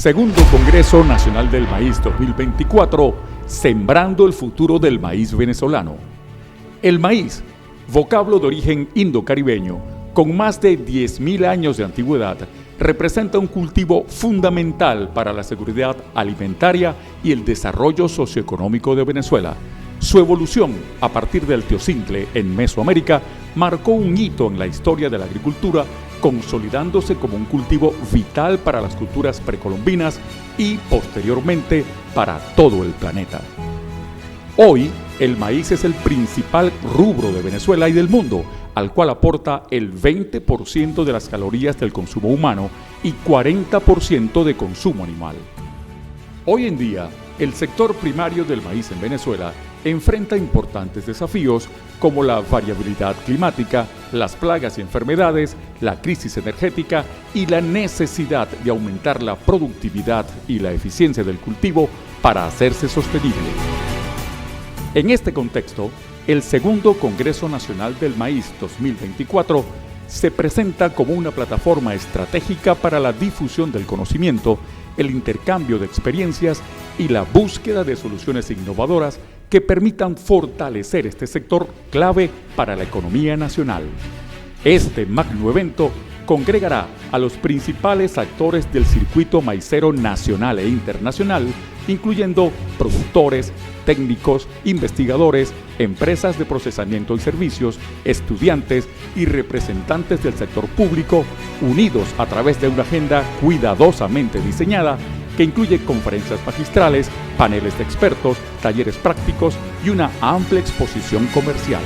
Segundo Congreso Nacional del Maíz 2024, Sembrando el futuro del maíz venezolano. El maíz, vocablo de origen indo-caribeño, con más de 10.000 años de antigüedad, representa un cultivo fundamental para la seguridad alimentaria y el desarrollo socioeconómico de Venezuela. Su evolución a partir del teocintle en Mesoamérica marcó un hito en la historia de la agricultura, consolidándose como un cultivo vital para las culturas precolombinas y posteriormente para todo el planeta. Hoy, el maíz es el principal rubro de Venezuela y del mundo, al cual aporta el 20% de las calorías del consumo humano y 40% de consumo animal. Hoy en día, el sector primario del maíz en Venezuela enfrenta importantes desafíos como la variabilidad climática, las plagas y enfermedades, la crisis energética y la necesidad de aumentar la productividad y la eficiencia del cultivo para hacerse sostenible. En este contexto, el Segundo Congreso Nacional del Maíz 2024 se presenta como una plataforma estratégica para la difusión del conocimiento, el intercambio de experiencias y la búsqueda de soluciones innovadoras que permitan fortalecer este sector clave para la economía nacional. Este magno evento congregará a los principales actores del circuito maicero nacional e internacional, incluyendo productores, técnicos, investigadores, empresas de procesamiento y servicios, estudiantes y representantes del sector público, unidos a través de una agenda cuidadosamente diseñada que incluye conferencias magistrales, paneles de expertos, talleres prácticos y una amplia exposición comercial.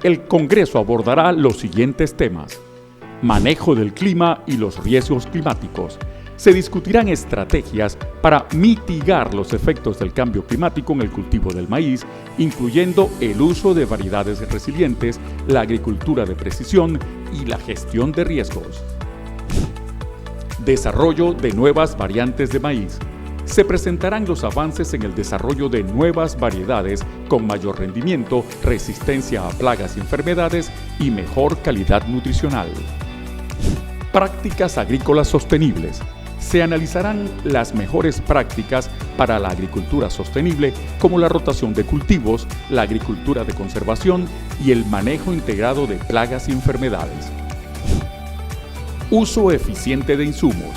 El Congreso abordará los siguientes temas: manejo del clima y los riesgos climáticos. Se discutirán estrategias para mitigar los efectos del cambio climático en el cultivo del maíz, incluyendo el uso de variedades resilientes, la agricultura de precisión y la gestión de riesgos. Desarrollo de nuevas variantes de maíz. Se presentarán los avances en el desarrollo de nuevas variedades con mayor rendimiento, resistencia a plagas y enfermedades y mejor calidad nutricional. Prácticas agrícolas sostenibles. Se analizarán las mejores prácticas para la agricultura sostenible, como la rotación de cultivos, la agricultura de conservación y el manejo integrado de plagas y enfermedades. Uso eficiente de insumos.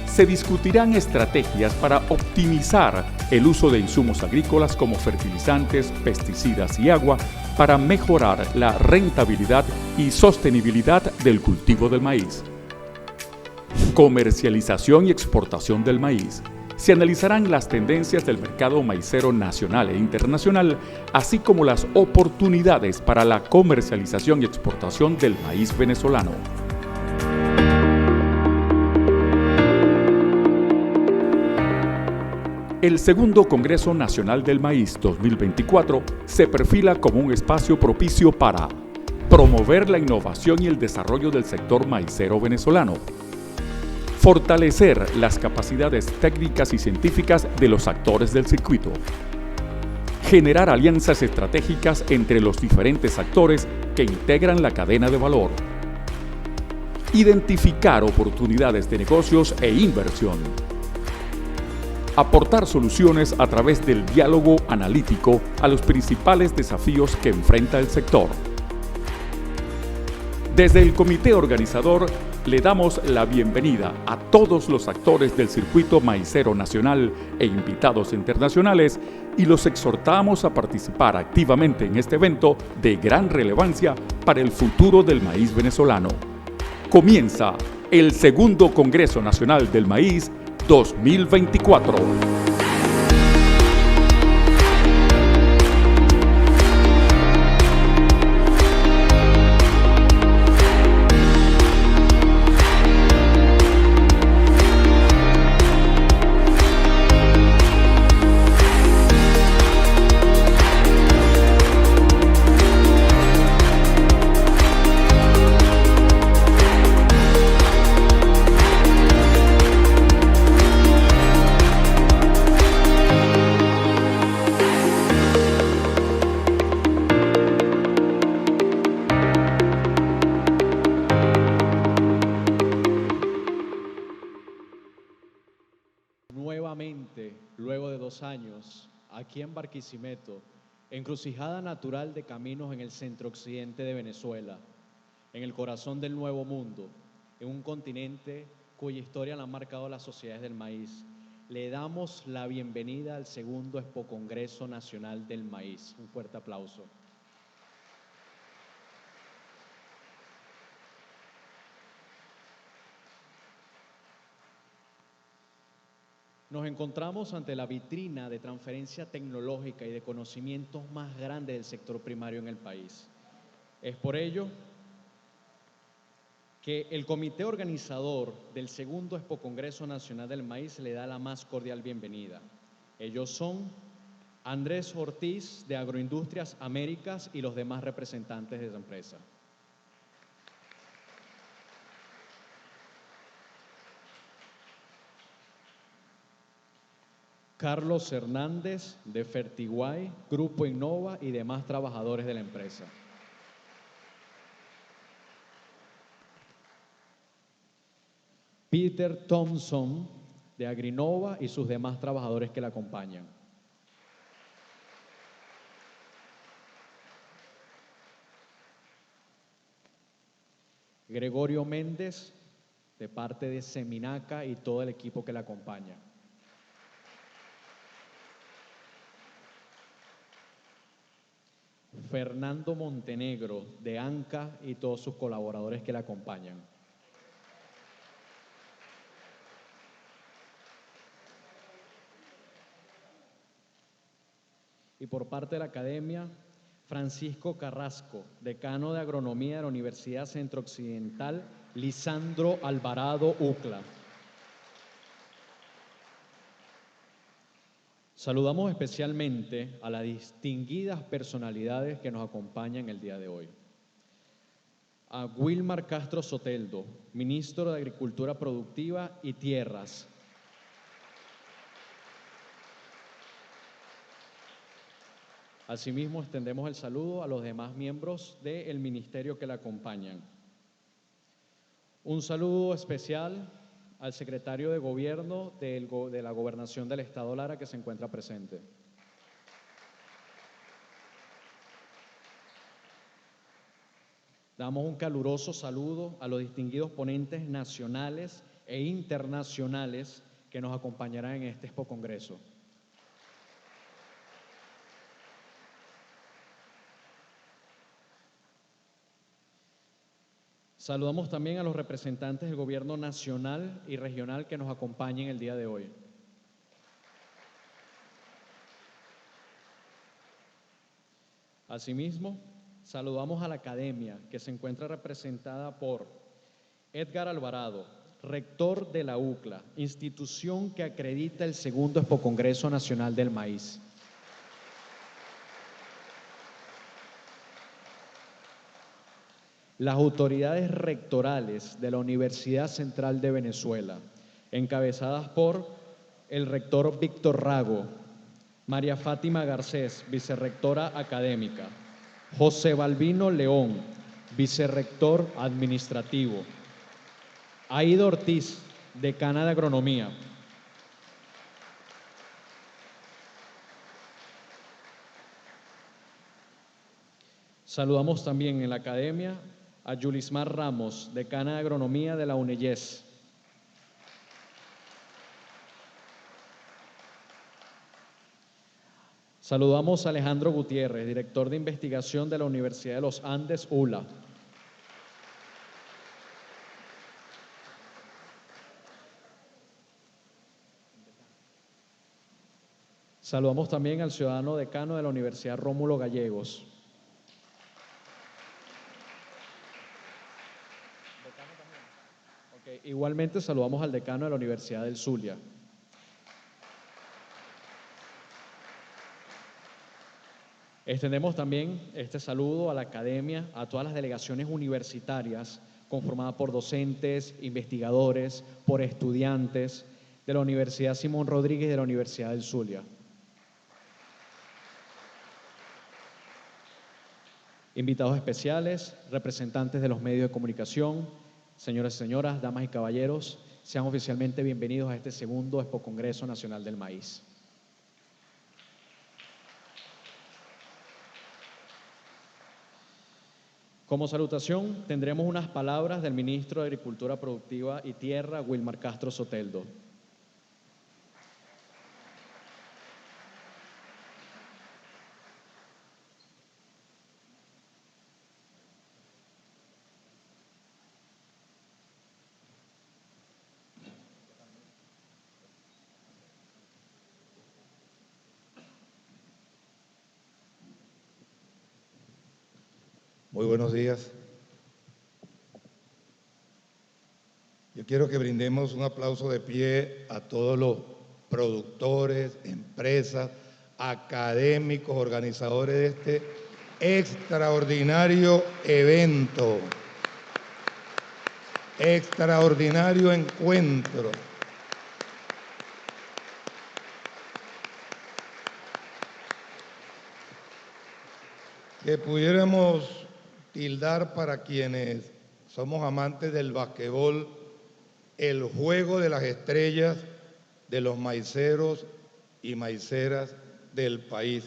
Se discutirán estrategias para optimizar el uso de insumos agrícolas como fertilizantes, pesticidas y agua para mejorar la rentabilidad y sostenibilidad del cultivo del maíz. Comercialización y exportación del maíz. Se analizarán las tendencias del mercado maicero nacional e internacional, así como las oportunidades para la comercialización y exportación del maíz venezolano. El Segundo Congreso Nacional del Maíz 2024 se perfila como un espacio propicio para promover la innovación y el desarrollo del sector maicero venezolano, fortalecer las capacidades técnicas y científicas de los actores del circuito, generar alianzas estratégicas entre los diferentes actores que integran la cadena de valor, identificar oportunidades de negocios e inversión, aportar soluciones a través del diálogo analítico a los principales desafíos que enfrenta el sector. Desde el comité organizador le damos la bienvenida a todos los actores del circuito maicero nacional e invitados internacionales y los exhortamos a participar activamente en este evento de gran relevancia para el futuro del maíz venezolano. Comienza el Segundo Congreso Nacional del Maíz 2024. Nuevamente, luego de 2 años, aquí en Barquisimeto, encrucijada natural de caminos en el centro-occidente de Venezuela, en el corazón del Nuevo Mundo, en un continente cuya historia la han marcado las sociedades del maíz, le damos la bienvenida al segundo Expo Congreso Nacional del Maíz. Un fuerte aplauso. Nos encontramos ante la vitrina de transferencia tecnológica y de conocimientos más grande del sector primario en el país. Es por ello que el comité organizador del segundo Expo Congreso Nacional del Maíz le da la más cordial bienvenida. Ellos son Andrés Ortiz de Agroindustrias Américas y los demás representantes de esa empresa. Carlos Hernández de Fertiguay, Grupo Innova y demás trabajadores de la empresa. Peter Thompson de Agrinova y sus demás trabajadores que la acompañan. Gregorio Méndez de parte de Seminaca y todo el equipo que la acompaña. Fernando Montenegro de ANCA y todos sus colaboradores que la acompañan. Y por parte de la academia, Francisco Carrasco, decano de Agronomía de la Universidad Centro-Occidental, Lisandro Alvarado UCLA. Saludamos especialmente a las distinguidas personalidades que nos acompañan el día de hoy. A Wilmar Castro Soteldo, ministro de Agricultura Productiva y Tierras. Asimismo, extendemos el saludo a los demás miembros del ministerio que la acompañan. Un saludo especial al secretario de Gobierno de la Gobernación del Estado Lara, que se encuentra presente. Damos un caluroso saludo a los distinguidos ponentes nacionales e internacionales que nos acompañarán en este Expo Congreso. Saludamos también a los representantes del Gobierno nacional y regional que nos acompañen el día de hoy. Asimismo, saludamos a la academia, que se encuentra representada por Edgar Alvarado, rector de la UCLA, institución que acredita el segundo Expo Congreso Nacional del Maíz. Las autoridades rectorales de la Universidad Central de Venezuela, encabezadas por el rector Víctor Rago, María Fátima Garcés, vicerrectora académica, José Balbino León, vicerrector administrativo, Aida Ortiz, decana de Agronomía, saludamos también en la academia a Yulismar Ramos, decana de Agronomía de la UNEYES. Saludamos a Alejandro Gutiérrez, director de investigación de la Universidad de los Andes, ULA. Saludamos también al ciudadano decano de la Universidad Rómulo Gallegos. Igualmente saludamos al decano de la Universidad del Zulia. Extendemos también este saludo a la academia, a todas las delegaciones universitarias conformadas por docentes, investigadores, por estudiantes de la Universidad Simón Rodríguez y de la Universidad del Zulia. Invitados especiales, representantes de los medios de comunicación, señoras y señoras, damas y caballeros, sean oficialmente bienvenidos a este segundo Expo Congreso Nacional del Maíz. Como salutación, tendremos unas palabras del ministro de Agricultura Productiva y Tierra, Wilmar Castro Soteldo. Muy buenos días. Yo quiero que brindemos un aplauso de pie a todos los productores, empresas, académicos, organizadores de este extraordinario evento, extraordinario encuentro. Que pudiéramos tildar, para quienes somos amantes del basquetbol, el juego de las estrellas de los maiceros y maiceras del país.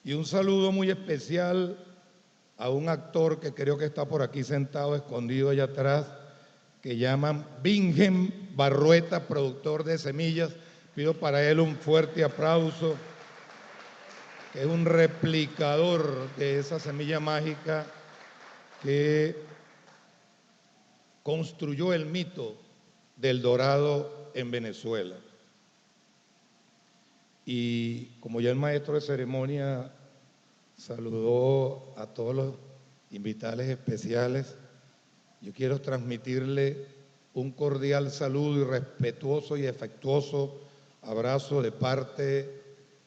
Y un saludo muy especial a un actor que creo que está por aquí sentado, escondido allá atrás, que llaman Bingen Barrueta, productor de semillas. Pido para él un fuerte aplauso, que es un replicador de esa semilla mágica que construyó el mito del dorado en Venezuela. Y como ya el maestro de ceremonia saludó a todos los invitados especiales, yo quiero transmitirle un cordial saludo y respetuoso y afectuoso abrazo de parte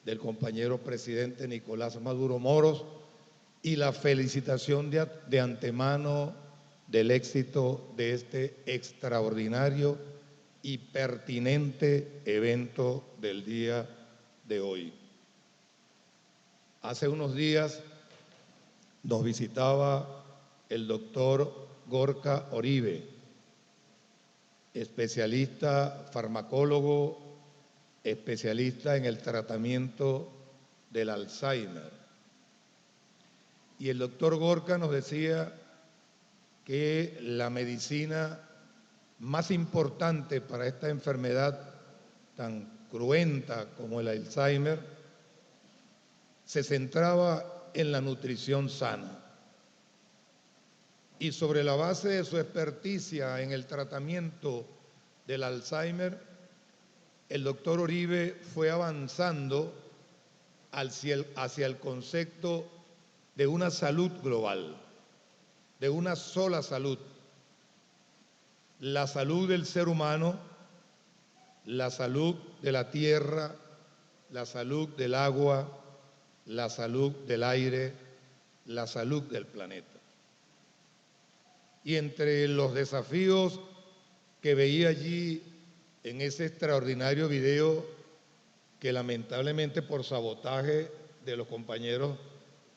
del compañero presidente Nicolás Maduro Moros y la felicitación de antemano del éxito de este extraordinario y pertinente evento del día de hoy. Hace unos días nos visitaba el doctor Gorka Oribe, especialista farmacólogo, especialista en el tratamiento del Alzheimer. Y el doctor Gorka nos decía que la medicina más importante para esta enfermedad tan cruenta como el Alzheimer se centraba en la nutrición sana. Y sobre la base de su experticia en el tratamiento del Alzheimer, el doctor Oribe fue avanzando hacia el concepto de una salud global, de una sola salud: la salud del ser humano, la salud de la tierra, la salud del agua, la salud del aire, la salud del planeta. Y entre los desafíos que veía allí en ese extraordinario video, que lamentablemente por sabotaje de los compañeros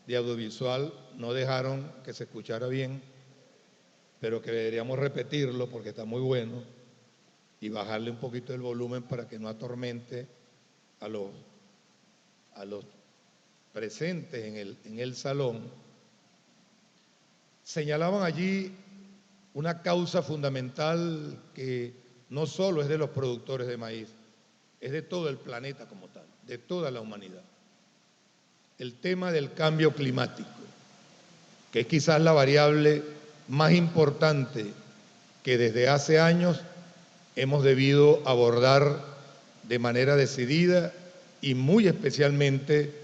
de audiovisual no dejaron que se escuchara bien, pero que deberíamos repetirlo porque está muy bueno, y bajarle un poquito el volumen para que no atormente a los presentes en el salón. Señalaban allí una causa fundamental que no solo es de los productores de maíz, es de todo el planeta como tal, de toda la humanidad. El tema del cambio climático, que es quizás la variable más importante que desde hace años hemos debido abordar de manera decidida, y muy especialmente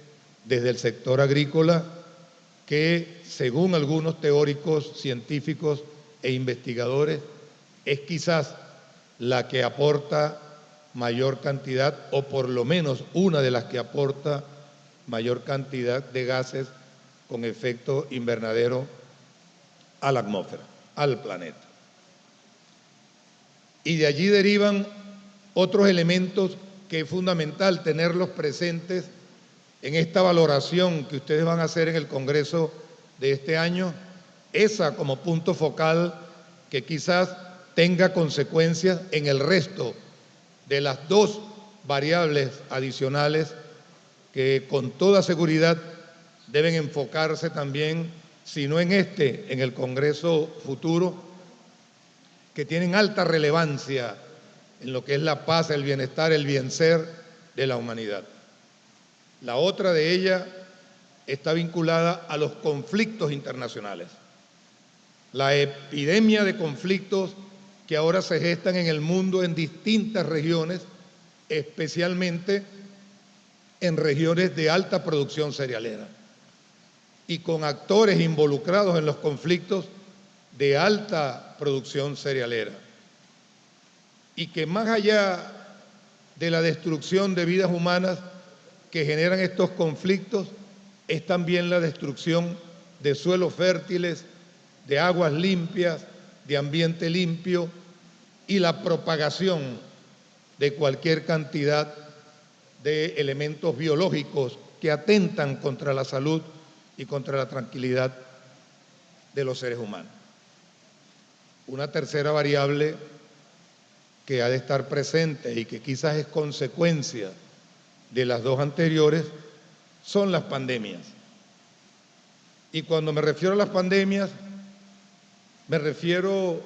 desde el sector agrícola, que según algunos teóricos, científicos e investigadores es quizás la que aporta mayor cantidad, o por lo menos una de las que aporta mayor cantidad de gases con efecto invernadero a la atmósfera, al planeta. Y de allí derivan otros elementos que es fundamental tenerlos presentes en esta valoración que ustedes van a hacer en el Congreso de este año, esa como punto focal que quizás tenga consecuencias en el resto de las dos variables adicionales que con toda seguridad deben enfocarse también, si no en en el Congreso futuro, que tienen alta relevancia en lo que es la paz, el bienestar, el bien ser de la humanidad. La otra de ellas está vinculada a los conflictos internacionales. La epidemia de conflictos que ahora se gestan en el mundo en distintas regiones, especialmente en regiones de alta producción cerealera y con actores involucrados en los conflictos de alta producción cerealera. Y que más allá de la destrucción de vidas humanas que generan estos conflictos, es también la destrucción de suelos fértiles, de aguas limpias, de ambiente limpio y la propagación de cualquier cantidad de elementos biológicos que atentan contra la salud y contra la tranquilidad de los seres humanos. Una tercera variable que ha de estar presente y que quizás es consecuencia de las dos anteriores son las pandemias. Y cuando me refiero a las pandemias, me refiero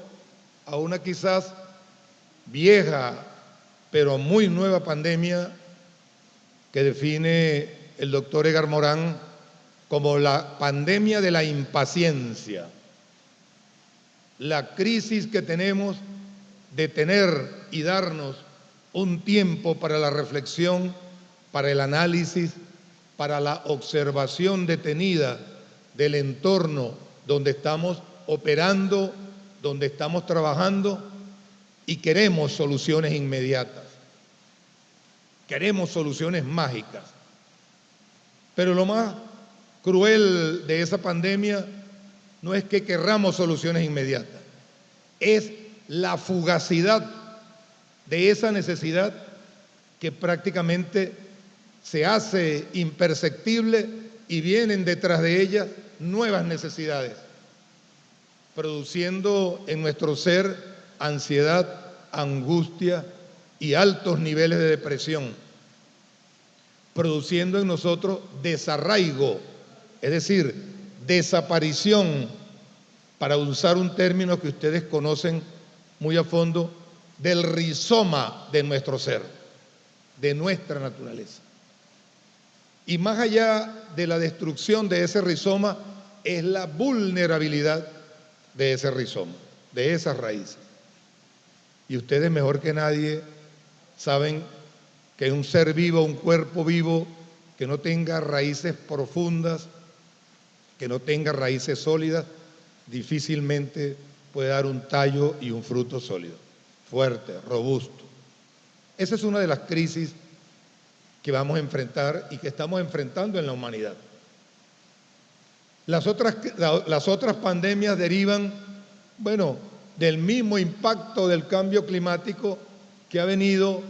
a una quizás vieja, pero muy nueva pandemia que define el doctor Edgar Morán como la pandemia de la impaciencia, la crisis que tenemos de tener y darnos un tiempo para la reflexión, para el análisis, para la observación detenida del entorno donde estamos operando, donde estamos trabajando y queremos soluciones inmediatas, queremos soluciones mágicas. Pero lo más cruel de esa pandemia no es que querramos soluciones inmediatas, es la fugacidad de esa necesidad que prácticamente se hace imperceptible y vienen detrás de ella nuevas necesidades, produciendo en nuestro ser ansiedad, angustia y altos niveles de depresión, produciendo en nosotros desarraigo, es decir, desaparición, para usar un término que ustedes conocen muy a fondo, del rizoma de nuestro ser, de nuestra naturaleza. Y más allá de la destrucción de ese rizoma, es la vulnerabilidad de ese rizoma, de esas raíces. Y ustedes mejor que nadie saben que un ser vivo, un cuerpo vivo, que no tenga raíces profundas, que no tenga raíces sólidas, difícilmente puede dar un tallo y un fruto sólido, fuerte, robusto. Esa es una de las crisis que vamos a enfrentar y que estamos enfrentando en la humanidad. Las otras pandemias derivan, bueno, del mismo impacto del cambio climático que ha venido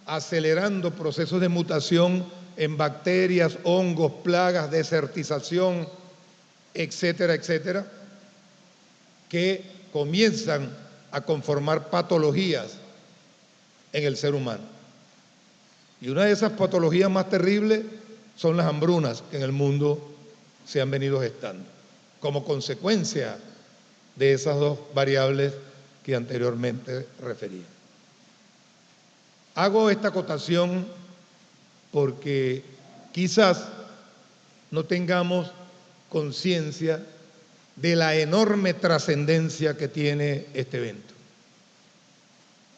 acelerando procesos de mutación en bacterias, hongos, plagas, desertización, etcétera, etcétera, que comienzan a conformar patologías en el ser humano. Y una de esas patologías más terribles son las hambrunas que en el mundo se han venido gestando, como consecuencia de esas dos variables que anteriormente refería. Hago esta acotación porque quizás no tengamos conciencia de la enorme trascendencia que tiene este evento,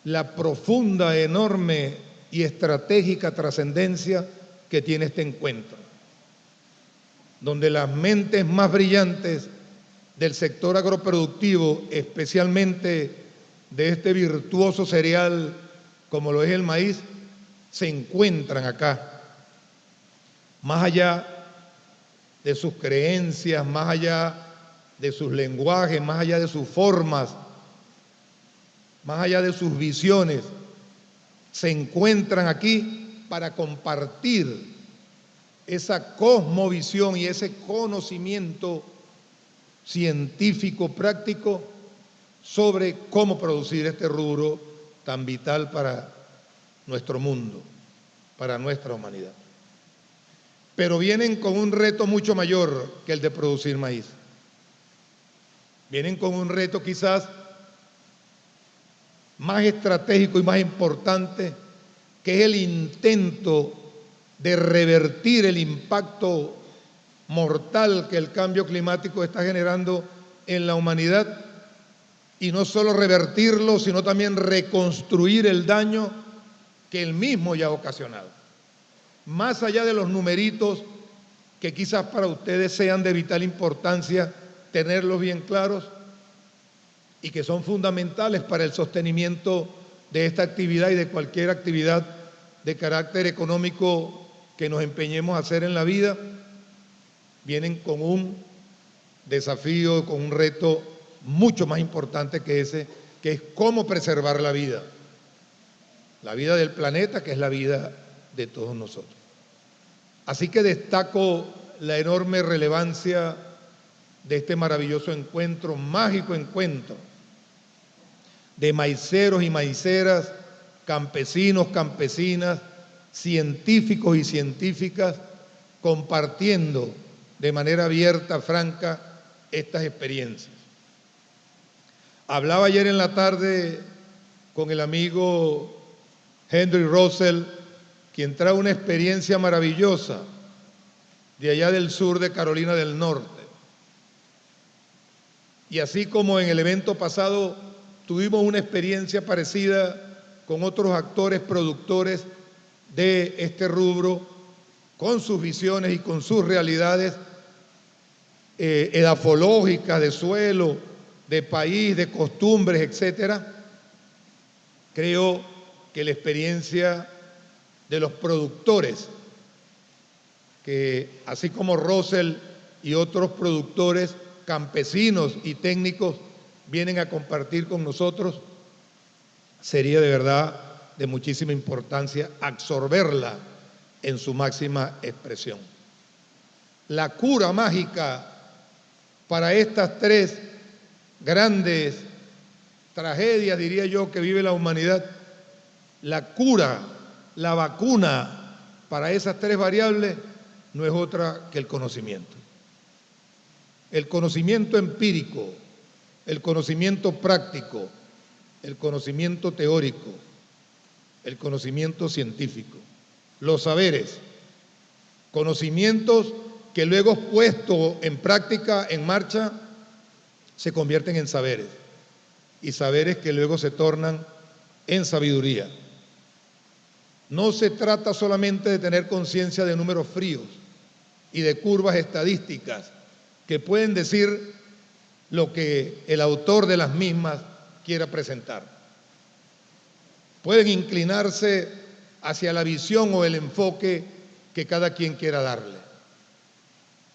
la profunda, enorme y estratégica trascendencia que tiene este encuentro, donde las mentes más brillantes del sector agroproductivo, especialmente de este virtuoso cereal como lo es el maíz, se encuentran acá, más allá de sus creencias, más allá de sus lenguajes, más allá de sus formas, más allá de sus visiones, se encuentran aquí para compartir esa cosmovisión y ese conocimiento científico práctico sobre cómo producir este rubro tan vital para nuestro mundo, para nuestra humanidad. Pero vienen con un reto mucho mayor que el de producir maíz. Vienen con un reto quizás más estratégico y más importante, que es el intento de revertir el impacto mortal que el cambio climático está generando en la humanidad, y no solo revertirlo, sino también reconstruir el daño que él mismo ya ha ocasionado. Más allá de los numeritos, que quizás para ustedes sean de vital importancia tenerlos bien claros y que son fundamentales para el sostenimiento de esta actividad y de cualquier actividad de carácter económico que nos empeñemos a hacer en la vida, vienen con un desafío, con un reto mucho más importante que ese, que es cómo preservar la vida del planeta, que es la vida de todos nosotros. Así que destaco la enorme relevancia de este maravilloso encuentro, mágico encuentro de maiceros y maiceras, campesinos, campesinas, científicos y científicas, compartiendo de manera abierta, franca, estas experiencias. Hablaba ayer en la tarde con el amigo Henry Russell, quien trae una experiencia maravillosa de allá del sur de Carolina del Norte. Y así como en el evento pasado tuvimos una experiencia parecida con otros actores productores de este rubro, con sus visiones y con sus realidades edafológicas, de suelo, de país, de costumbres, etcétera. Creo que la experiencia de los productores, que así como Russell y otros productores campesinos y técnicos vienen a compartir con nosotros, sería de verdad de muchísima importancia absorberla en su máxima expresión. La cura mágica para estas tres grandes tragedias, diría yo, que vive la humanidad, la cura, la vacuna para esas tres variables no es otra que el conocimiento. El conocimiento empírico, el conocimiento práctico, el conocimiento teórico, el conocimiento científico, los saberes, conocimientos que luego puestos en práctica, en marcha, se convierten en saberes, y saberes que luego se tornan en sabiduría. No se trata solamente de tener conciencia de números fríos y de curvas estadísticas que pueden decir lo que el autor de las mismas quiera presentar. Pueden inclinarse hacia la visión o el enfoque que cada quien quiera darle.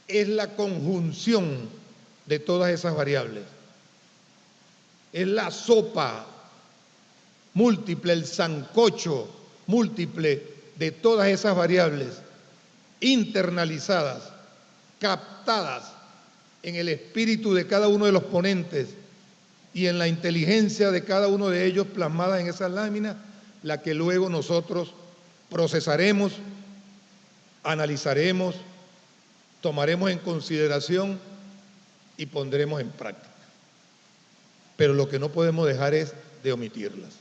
Es la conjunción de todas esas variables. Es la sopa múltiple, el sancocho múltiple de todas esas variables internalizadas, captadas en el espíritu de cada uno de los ponentes y en la inteligencia de cada uno de ellos plasmadas en esas láminas, la que luego nosotros procesaremos, analizaremos, tomaremos en consideración y pondremos en práctica. Pero lo que no podemos dejar es de omitirlas,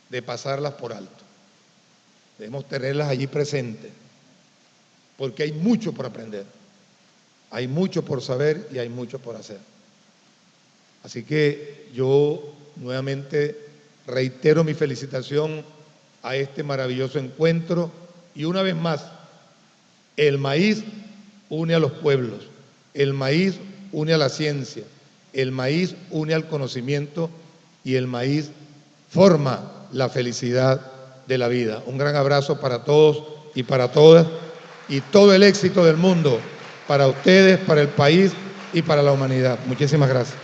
de pasarlas por alto. Debemos tenerlas allí presentes, porque hay mucho por aprender, hay mucho por saber y hay mucho por hacer. Así que yo nuevamente reitero mi felicitación a este maravilloso encuentro, y una vez más, el maíz une a los pueblos, el maíz une a la ciencia, el maíz une al conocimiento y el maíz forma la felicidad de la vida. Un gran abrazo para todos y para todas, y todo el éxito del mundo para ustedes, para el país y para la humanidad. Muchísimas gracias.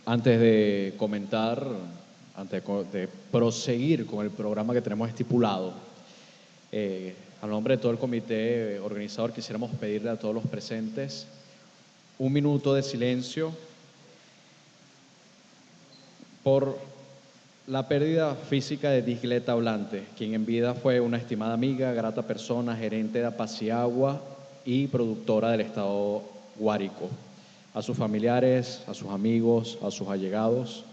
Antes de comentar, de proseguir con el programa que tenemos estipulado, a nombre de todo el comité organizador quisiéramos pedirle a todos los presentes un minuto de silencio por la pérdida física de Digleta Blante, quien en vida fue una estimada amiga, grata persona, gerente de Apaciagua y productora del estado Guárico. A sus familiares, a sus amigos, a sus allegados,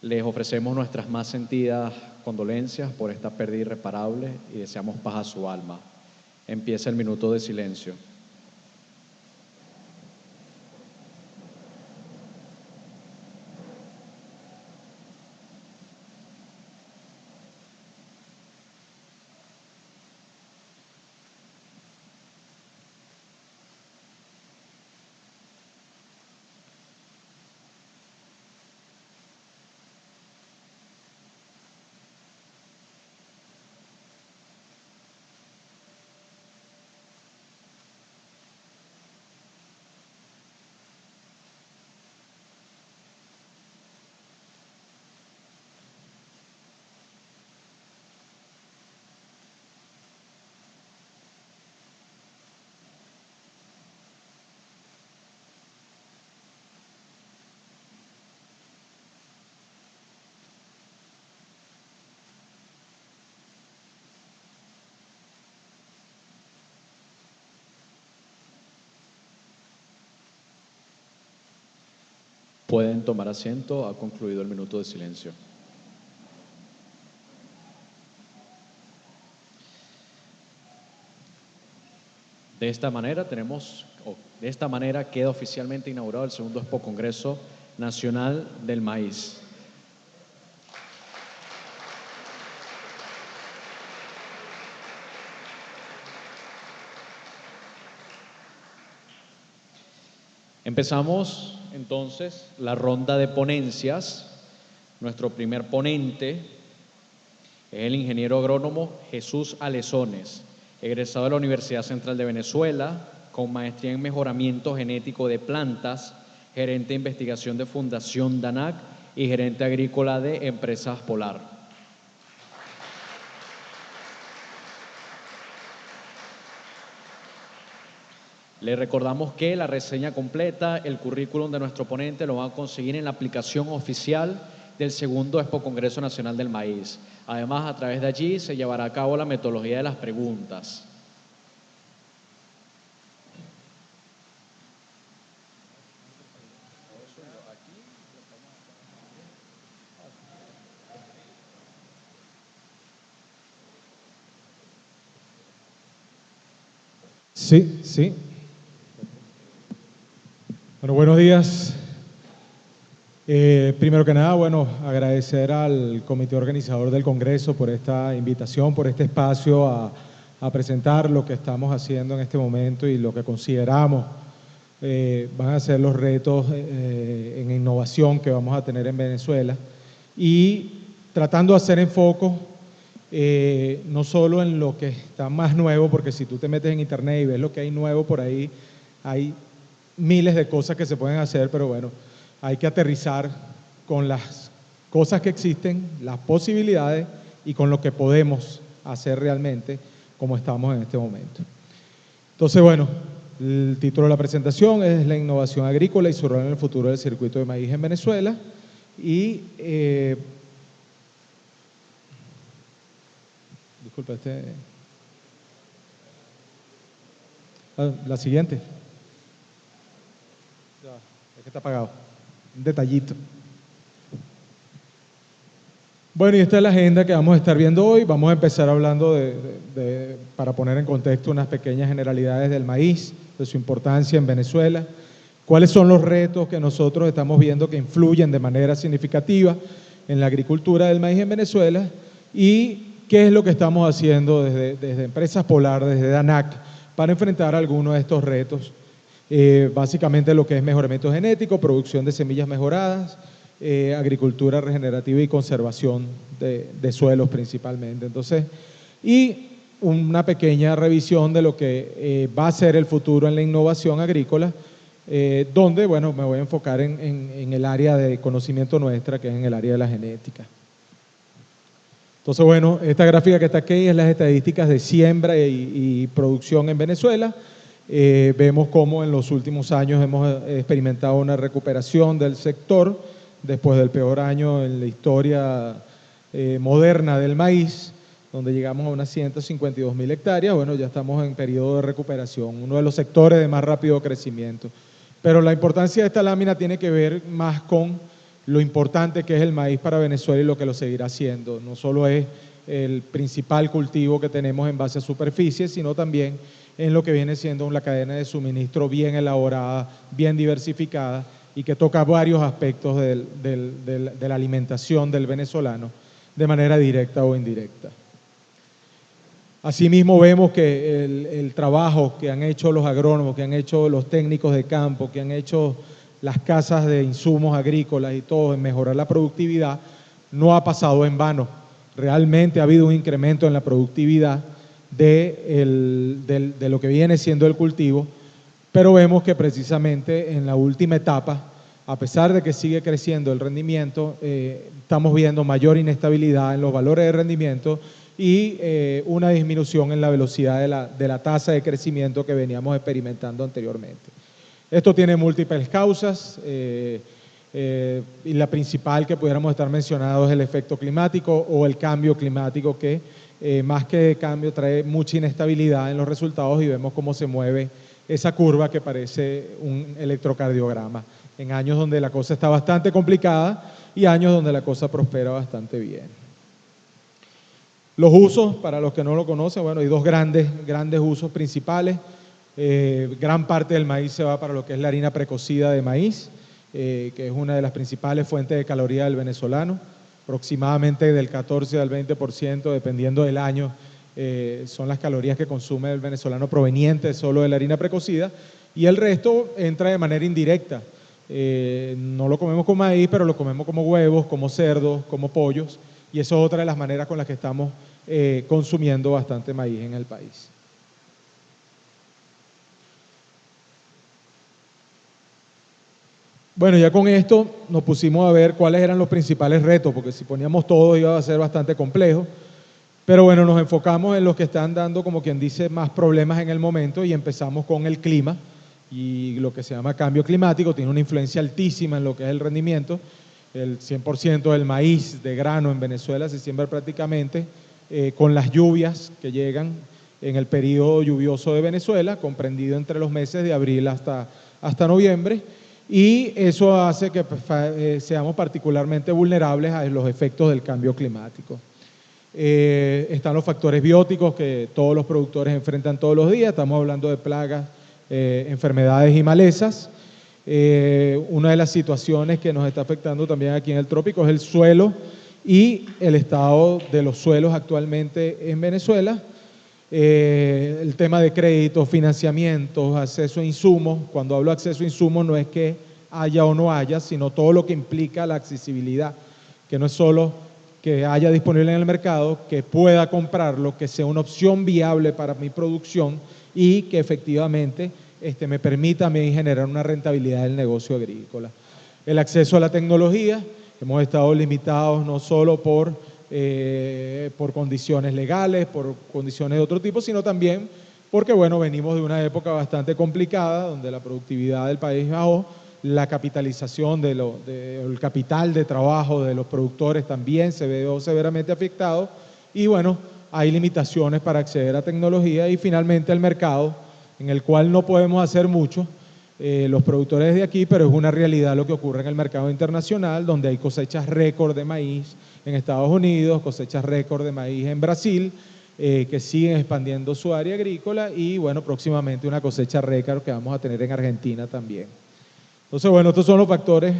les ofrecemos nuestras más sentidas condolencias por esta pérdida irreparable y deseamos paz a su alma. Empieza el minuto de silencio. Pueden tomar asiento, ha concluido el minuto de silencio. De esta manera queda oficialmente inaugurado el segundo Expo Congreso Nacional del Maíz. Empezamos entonces la ronda de ponencias. Nuestro primer ponente es el ingeniero agrónomo Jesús Alezones, egresado de la Universidad Central de Venezuela, con maestría en mejoramiento genético de plantas, gerente de investigación de Fundación DANAC y gerente agrícola de Empresas Polar. Le recordamos que la reseña completa, el currículum de nuestro ponente lo van a conseguir en la aplicación oficial del segundo Expo Congreso Nacional del Maíz. Además, a través de allí se llevará a cabo la metodología de las preguntas. Sí. Bueno, buenos días. Primero que nada, agradecer al comité organizador del Congreso por esta invitación, por este espacio a presentar lo que estamos haciendo en este momento y lo que consideramos van a ser los retos en innovación que vamos a tener en Venezuela y tratando de hacer enfoco no solo en lo que está más nuevo, porque si tú te metes en internet y ves lo que hay nuevo por ahí, hay miles de cosas que se pueden hacer, pero bueno, hay que aterrizar con las cosas que existen, las posibilidades y con lo que podemos hacer realmente como estamos en este momento. Entonces, bueno, el título de la presentación es La innovación agrícola y su rol en el futuro del circuito de maíz en Venezuela. Y, disculpa, la siguiente. Es que está apagado. Un detallito. Bueno, y esta es la agenda que vamos a estar viendo hoy. Vamos a empezar hablando para poner en contexto unas pequeñas generalidades del maíz, de su importancia en Venezuela, cuáles son los retos que nosotros estamos viendo que influyen de manera significativa en la agricultura del maíz en Venezuela y qué es lo que estamos haciendo desde Empresas Polar, desde DANAC, para enfrentar algunos de estos retos. Básicamente lo que es mejoramiento genético, producción de semillas mejoradas, agricultura regenerativa y conservación de suelos principalmente. Entonces, y una pequeña revisión de lo que va a ser el futuro en la innovación agrícola donde, bueno, me voy a enfocar en el área de conocimiento nuestra, que es en el área de la genética. Entonces, bueno, esta gráfica que está aquí es las estadísticas de siembra y producción en Venezuela. Vemos cómo en los últimos años hemos experimentado una recuperación del sector después del peor año en la historia moderna del maíz, donde llegamos a unas 152.000 hectáreas. Bueno, ya estamos en periodo de recuperación, uno de los sectores de más rápido crecimiento. Pero la importancia de esta lámina tiene que ver más con lo importante que es el maíz para Venezuela y lo que lo seguirá siendo. No solo es el principal cultivo que tenemos en base a superficie, sino también en lo que viene siendo la cadena de suministro bien elaborada, bien diversificada y que toca varios aspectos de la alimentación del venezolano de manera directa o indirecta. Asimismo vemos que el trabajo que han hecho los agrónomos, que han hecho los técnicos de campo, que han hecho las casas de insumos agrícolas y todo en mejorar la productividad, no ha pasado en vano. Realmente ha habido un incremento en la productividad de lo que viene siendo el cultivo, pero vemos que precisamente en la última etapa, a pesar de que sigue creciendo el rendimiento, estamos viendo mayor inestabilidad en los valores de rendimiento y una disminución en la velocidad de la tasa de crecimiento que veníamos experimentando anteriormente. Esto tiene múltiples causas y la principal que pudiéramos estar mencionando es el efecto climático o el cambio climático que más que cambio trae mucha inestabilidad en los resultados y vemos cómo se mueve esa curva que parece un electrocardiograma en años donde la cosa está bastante complicada y años donde la cosa prospera bastante bien. Los usos, para los que no lo conocen, bueno, hay dos grandes usos principales. Gran parte del maíz se va para lo que es la harina precocida de maíz, que es una de las principales fuentes de calorías del venezolano. Aproximadamente del 14 al 20%, dependiendo del año, son las calorías que consume el venezolano provenientes solo de la harina precocida, y el resto entra de manera indirecta. No lo comemos con maíz, pero lo comemos como huevos, como cerdos, como pollos, y eso es otra de las maneras con las que estamos consumiendo bastante maíz en el país. Bueno, ya con esto nos pusimos a ver cuáles eran los principales retos, porque si poníamos todos iba a ser bastante complejo, pero bueno, nos enfocamos en los que están dando, como quien dice, más problemas en el momento y empezamos con el clima y lo que se llama cambio climático. Tiene una influencia altísima en lo que es el rendimiento. El 100% del maíz de grano en Venezuela se siembra prácticamente con las lluvias que llegan en el periodo lluvioso de Venezuela, comprendido entre los meses de abril hasta noviembre, y eso hace que seamos particularmente vulnerables a los efectos del cambio climático. Están los factores bióticos que todos los productores enfrentan todos los días. Estamos hablando de plagas, enfermedades y malezas. Una de las situaciones que nos está afectando también aquí en el trópico es el suelo y el estado de los suelos actualmente en Venezuela. El tema de créditos, financiamientos, acceso a insumos. Cuando hablo de acceso a insumos no es que haya o no haya, sino todo lo que implica la accesibilidad, que no es solo que haya disponible en el mercado, que pueda comprarlo, que sea una opción viable para mi producción y que efectivamente me permita a mí generar una rentabilidad del negocio agrícola. El acceso a la tecnología, hemos estado limitados no solo por condiciones legales, por condiciones de otro tipo, sino también porque, bueno, venimos de una época bastante complicada, donde la productividad del país bajó, la capitalización el capital de trabajo de los productores también se vio severamente afectado y, bueno, hay limitaciones para acceder a tecnología y finalmente el mercado, en el cual no podemos hacer mucho los productores de aquí, pero es una realidad lo que ocurre en el mercado internacional, donde hay cosechas récord de maíz en Estados Unidos, cosechas récord de maíz en Brasil, que siguen expandiendo su área agrícola y, bueno, próximamente una cosecha récord que vamos a tener en Argentina también. Entonces, bueno, estos son los factores,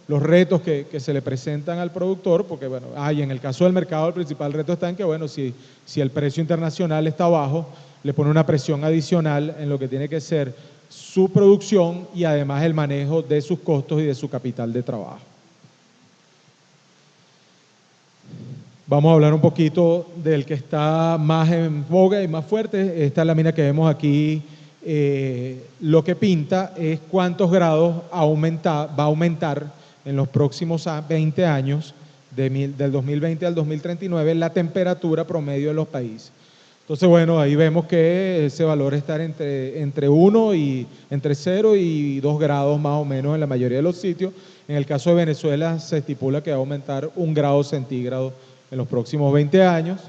los retos que se le presentan al productor, porque, bueno, en el caso del mercado el principal reto está en que, bueno, si el precio internacional está bajo, le pone una presión adicional en lo que tiene que ser su producción y además el manejo de sus costos y de su capital de trabajo. Vamos a hablar un poquito del que está más en boga y más fuerte. Esta lámina que vemos aquí lo que pinta es cuántos grados va a aumentar en los próximos 20 años, del 2020 al 2039, la temperatura promedio de los países. Entonces, bueno, ahí vemos que ese valor está entre 1 y entre 0 y 2 grados más o menos en la mayoría de los sitios. En el caso de Venezuela se estipula que va a aumentar 1 grado centígrado en los próximos 20 años.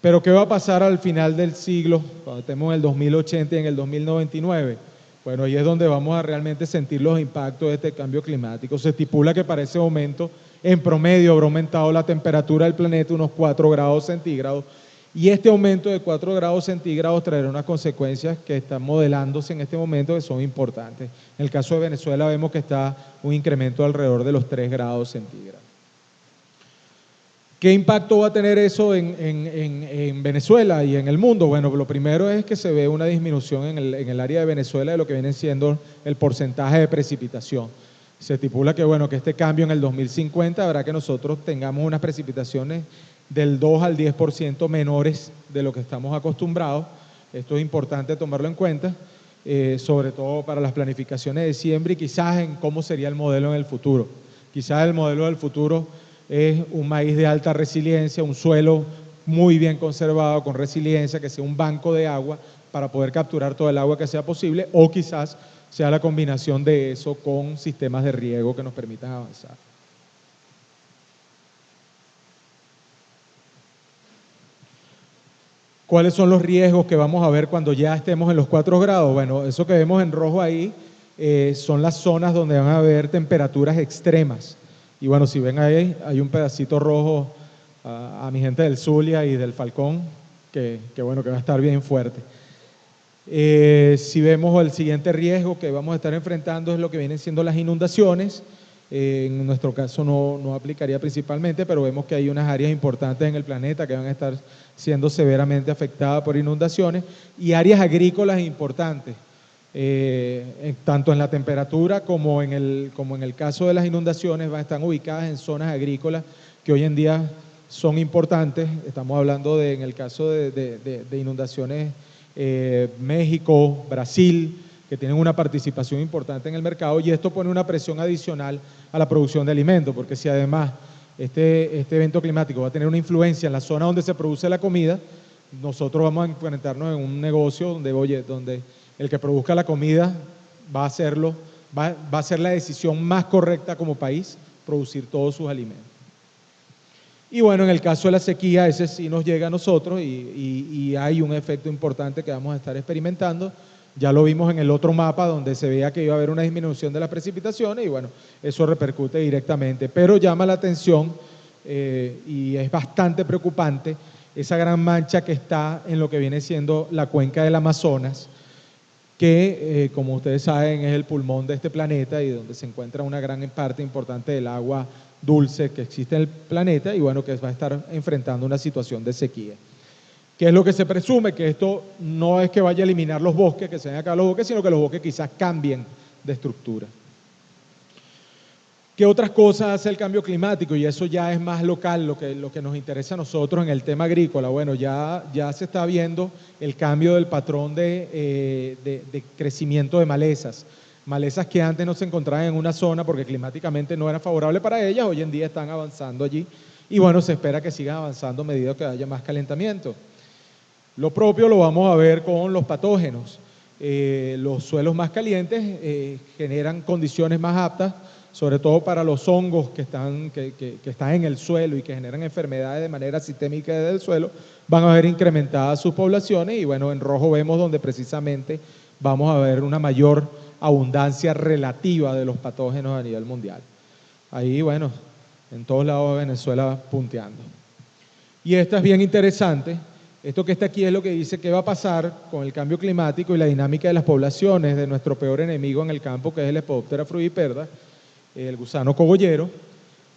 Pero ¿qué va a pasar al final del siglo, cuando estemos en el 2080 y en el 2099? Bueno, ahí es donde vamos a realmente sentir los impactos de este cambio climático. Se estipula que para ese momento, en promedio, habrá aumentado la temperatura del planeta unos 4 grados centígrados, y este aumento de 4 grados centígrados traerá unas consecuencias que están modelándose en este momento que son importantes. En el caso de Venezuela vemos que está un incremento alrededor de los 3 grados centígrados. ¿Qué impacto va a tener eso en Venezuela y en el mundo? Bueno, lo primero es que se ve una disminución en el área de Venezuela de lo que viene siendo el porcentaje de precipitación. Se estipula que, bueno, que este cambio en el 2050 habrá que nosotros tengamos unas precipitaciones del 2 al 10% menores de lo que estamos acostumbrados. Esto es importante tomarlo en cuenta, sobre todo para las planificaciones de siembra y quizás en cómo sería el modelo en el futuro. Quizás el modelo del futuro es un maíz de alta resiliencia, un suelo muy bien conservado, con resiliencia, que sea un banco de agua para poder capturar todo el agua que sea posible, o quizás sea la combinación de eso con sistemas de riego que nos permitan avanzar. ¿Cuáles son los riesgos que vamos a ver cuando ya estemos en los 4 grados? Bueno, eso que vemos en rojo ahí son las zonas donde van a haber temperaturas extremas. Y bueno, si ven ahí, hay un pedacito rojo a mi gente del Zulia y del Falcón, que bueno, que va a estar bien fuerte. Si vemos el siguiente riesgo que vamos a estar enfrentando es lo que vienen siendo las inundaciones. En nuestro caso no aplicaría principalmente, pero vemos que hay unas áreas importantes en el planeta que van a estar siendo severamente afectadas por inundaciones y áreas agrícolas importantes. Tanto en la temperatura como en el caso de las inundaciones están ubicadas en zonas agrícolas que hoy en día son importantes. Estamos hablando en el caso de inundaciones México, Brasil, que tienen una participación importante en el mercado, y esto pone una presión adicional a la producción de alimentos, porque si además este evento climático va a tener una influencia en la zona donde se produce la comida, nosotros vamos a enfrentarnos en un negocio donde el que produzca la comida va a ser la decisión más correcta como país, producir todos sus alimentos. Y bueno, en el caso de la sequía, ese sí nos llega a nosotros y hay un efecto importante que vamos a estar experimentando. Ya lo vimos en el otro mapa donde se veía que iba a haber una disminución de las precipitaciones y bueno, eso repercute directamente. Pero llama la atención y es bastante preocupante esa gran mancha que está en lo que viene siendo la cuenca del Amazonas, que como ustedes saben es el pulmón de este planeta y donde se encuentra una gran parte importante del agua dulce que existe en el planeta y bueno, que va a estar enfrentando una situación de sequía. ¿Qué es lo que se presume? Que esto no es que vaya a eliminar los bosques, que se vayan a acabar los bosques, sino que los bosques quizás cambien de estructura. ¿Qué otras cosas hace el cambio climático? Y eso ya es más local, lo que nos interesa a nosotros en el tema agrícola. Bueno, ya se está viendo el cambio del patrón de crecimiento de malezas. Malezas que antes no se encontraban en una zona porque climáticamente no era favorable para ellas, hoy en día están avanzando allí. Y bueno, se espera que sigan avanzando a medida que haya más calentamiento. Lo propio lo vamos a ver con los patógenos. Los suelos más calientes generan condiciones más aptas, sobre todo para los hongos que están en el suelo y que generan enfermedades de manera sistémica desde el suelo, van a ver incrementadas sus poblaciones y bueno, en rojo vemos donde precisamente vamos a ver una mayor abundancia relativa de los patógenos a nivel mundial. Ahí, bueno, en todos lados de Venezuela punteando. Y esta es bien interesante. Esto que está aquí es lo que dice qué va a pasar con el cambio climático y la dinámica de las poblaciones de nuestro peor enemigo en el campo, que es el Lepidoptera frugiperda, el gusano cogollero.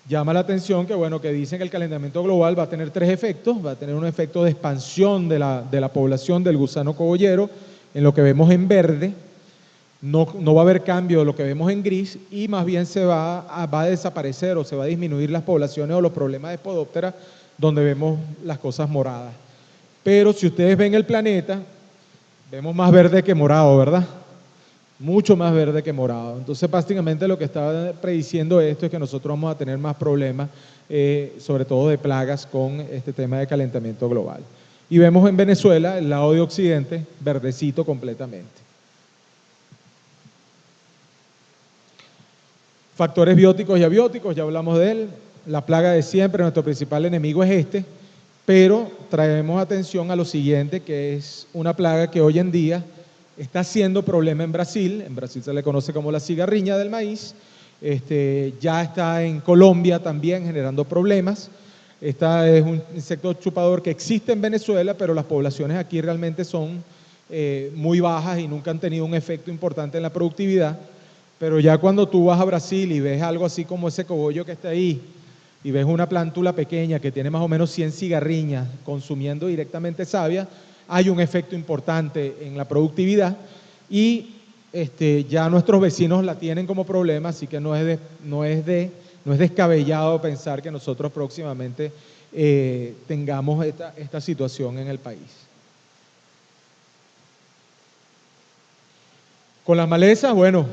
Llama la atención que, bueno, que dicen que el calentamiento global va a tener 3 efectos. Va a tener un efecto de expansión de la población del gusano cogollero, en lo que vemos en verde. No va a haber cambio de lo que vemos en gris y más bien va a desaparecer o se va a disminuir las poblaciones o los problemas de Lepidoptera donde vemos las cosas moradas. Pero si ustedes ven el planeta, Vemos más verde que morado, ¿verdad? Mucho más verde que morado. Entonces, básicamente lo que está prediciendo esto es que nosotros vamos a tener más problemas, sobre todo de plagas, con este tema de calentamiento global. Y vemos en Venezuela, el lado de Occidente, verdecito completamente. Factores bióticos y abióticos, ya hablamos de él. La plaga de siempre, nuestro principal enemigo es este, pero traemos atención a lo siguiente, que es una plaga que hoy en día está siendo problema en Brasil se le conoce como la cigarriña del maíz, ya está en Colombia también generando problemas. Esta es un insecto chupador que existe en Venezuela, pero las poblaciones aquí realmente son muy bajas y nunca han tenido un efecto importante en la productividad. Pero ya cuando tú vas a Brasil y ves algo así como ese cogollo que está ahí, y ves una plántula pequeña que tiene más o menos 100 cigarriñas consumiendo directamente savia, hay un efecto importante en la productividad y ya nuestros vecinos la tienen como problema, así que no es descabellado pensar que nosotros próximamente tengamos esta situación en el país. Con las malezas, bueno,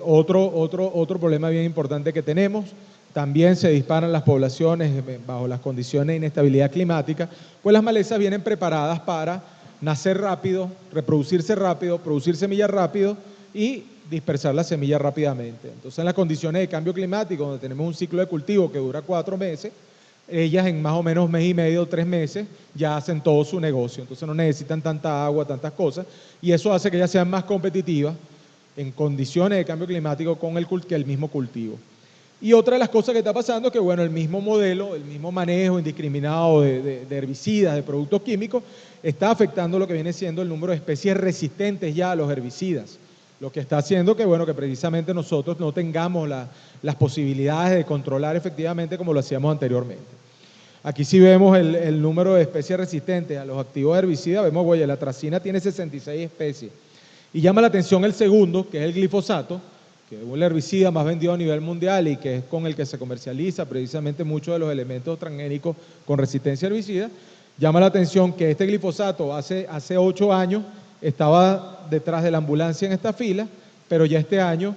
otro problema bien importante que tenemos, también se disparan las poblaciones bajo las condiciones de inestabilidad climática, pues las malezas vienen preparadas para nacer rápido, reproducirse rápido, producir semillas rápido y dispersar las semillas rápidamente. Entonces, en las condiciones de cambio climático, donde tenemos un ciclo de cultivo que dura 4 meses, ellas en más o menos 1.5 meses, 3 meses, ya hacen todo su negocio. Entonces no necesitan tanta agua, tantas cosas, y eso hace que ellas sean más competitivas en condiciones de cambio climático que el mismo cultivo. Y otra de las cosas que está pasando es que, bueno, el mismo modelo, el mismo manejo indiscriminado de herbicidas, de productos químicos, está afectando lo que viene siendo el número de especies resistentes ya a los herbicidas. Lo que está haciendo que, bueno, que precisamente nosotros no tengamos las posibilidades de controlar efectivamente como lo hacíamos anteriormente. Aquí sí vemos el número de especies resistentes a los activos herbicidas. Vemos, oye, la atracina tiene 66 especies. Y llama la atención el segundo, que es el glifosato, que es el herbicida más vendido a nivel mundial y que es con el que se comercializa precisamente muchos de los elementos transgénicos con resistencia a herbicida. Llama la atención que este glifosato hace 8 años estaba detrás de la ambulancia en esta fila, pero ya este año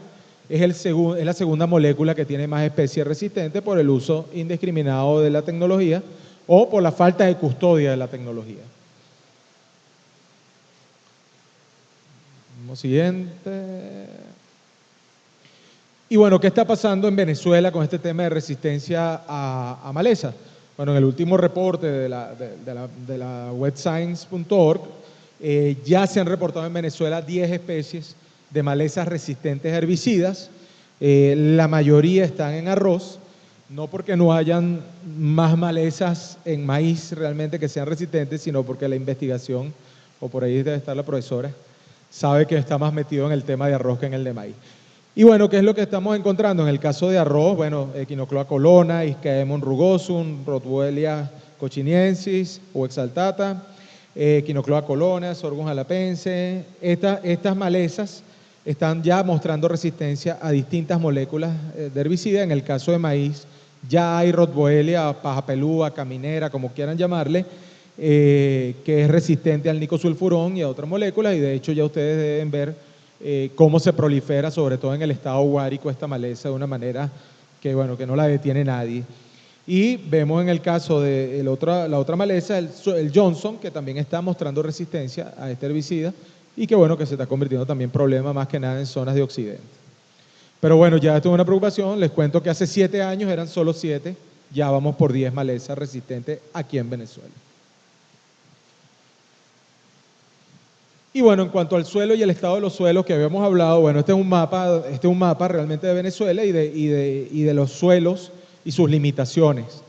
es la segunda molécula que tiene más especies resistentes por el uso indiscriminado de la tecnología o por la falta de custodia de la tecnología. Vamos siguiente. Y bueno, ¿qué está pasando en Venezuela con este tema de resistencia a maleza? Bueno, en el último reporte de la webscience.org ya se han reportado en Venezuela 10 especies de malezas resistentes a herbicidas. La mayoría están en arroz, no porque no hayan más malezas en maíz realmente que sean resistentes, sino porque la investigación, o por ahí debe estar la profesora, sabe que está más metido en el tema de arroz que en el de maíz. Y bueno, ¿qué es lo que estamos encontrando? En el caso de arroz, bueno, Echinoclea colona, Iscaemon rugosum, Rotwellia cochiniensis o exaltata, Echinoclea colona, Sorghum jalapense. Estas malezas están ya mostrando resistencia a distintas moléculas de herbicida. En el caso de maíz, ya hay Rotwellia, paja pelúa, caminera, como quieran llamarle, que es resistente al nicosulfurón y a otras moléculas, y de hecho ya ustedes deben ver cómo se prolifera, sobre todo en el estado huárico, esta maleza de una manera que, bueno, que no la detiene nadie. Y vemos en el caso de la otra maleza, el Johnson, que también está mostrando resistencia a este herbicida y que, bueno, que se está convirtiendo también en problema más que nada en zonas de occidente. Pero bueno, ya esto es una preocupación. Les cuento que hace 7 años eran solo 7, ya vamos por 10 malezas resistentes aquí en Venezuela. Y bueno, en cuanto al suelo y el estado de los suelos que habíamos hablado, bueno, este es un mapa realmente de Venezuela y de los suelos y sus limitaciones.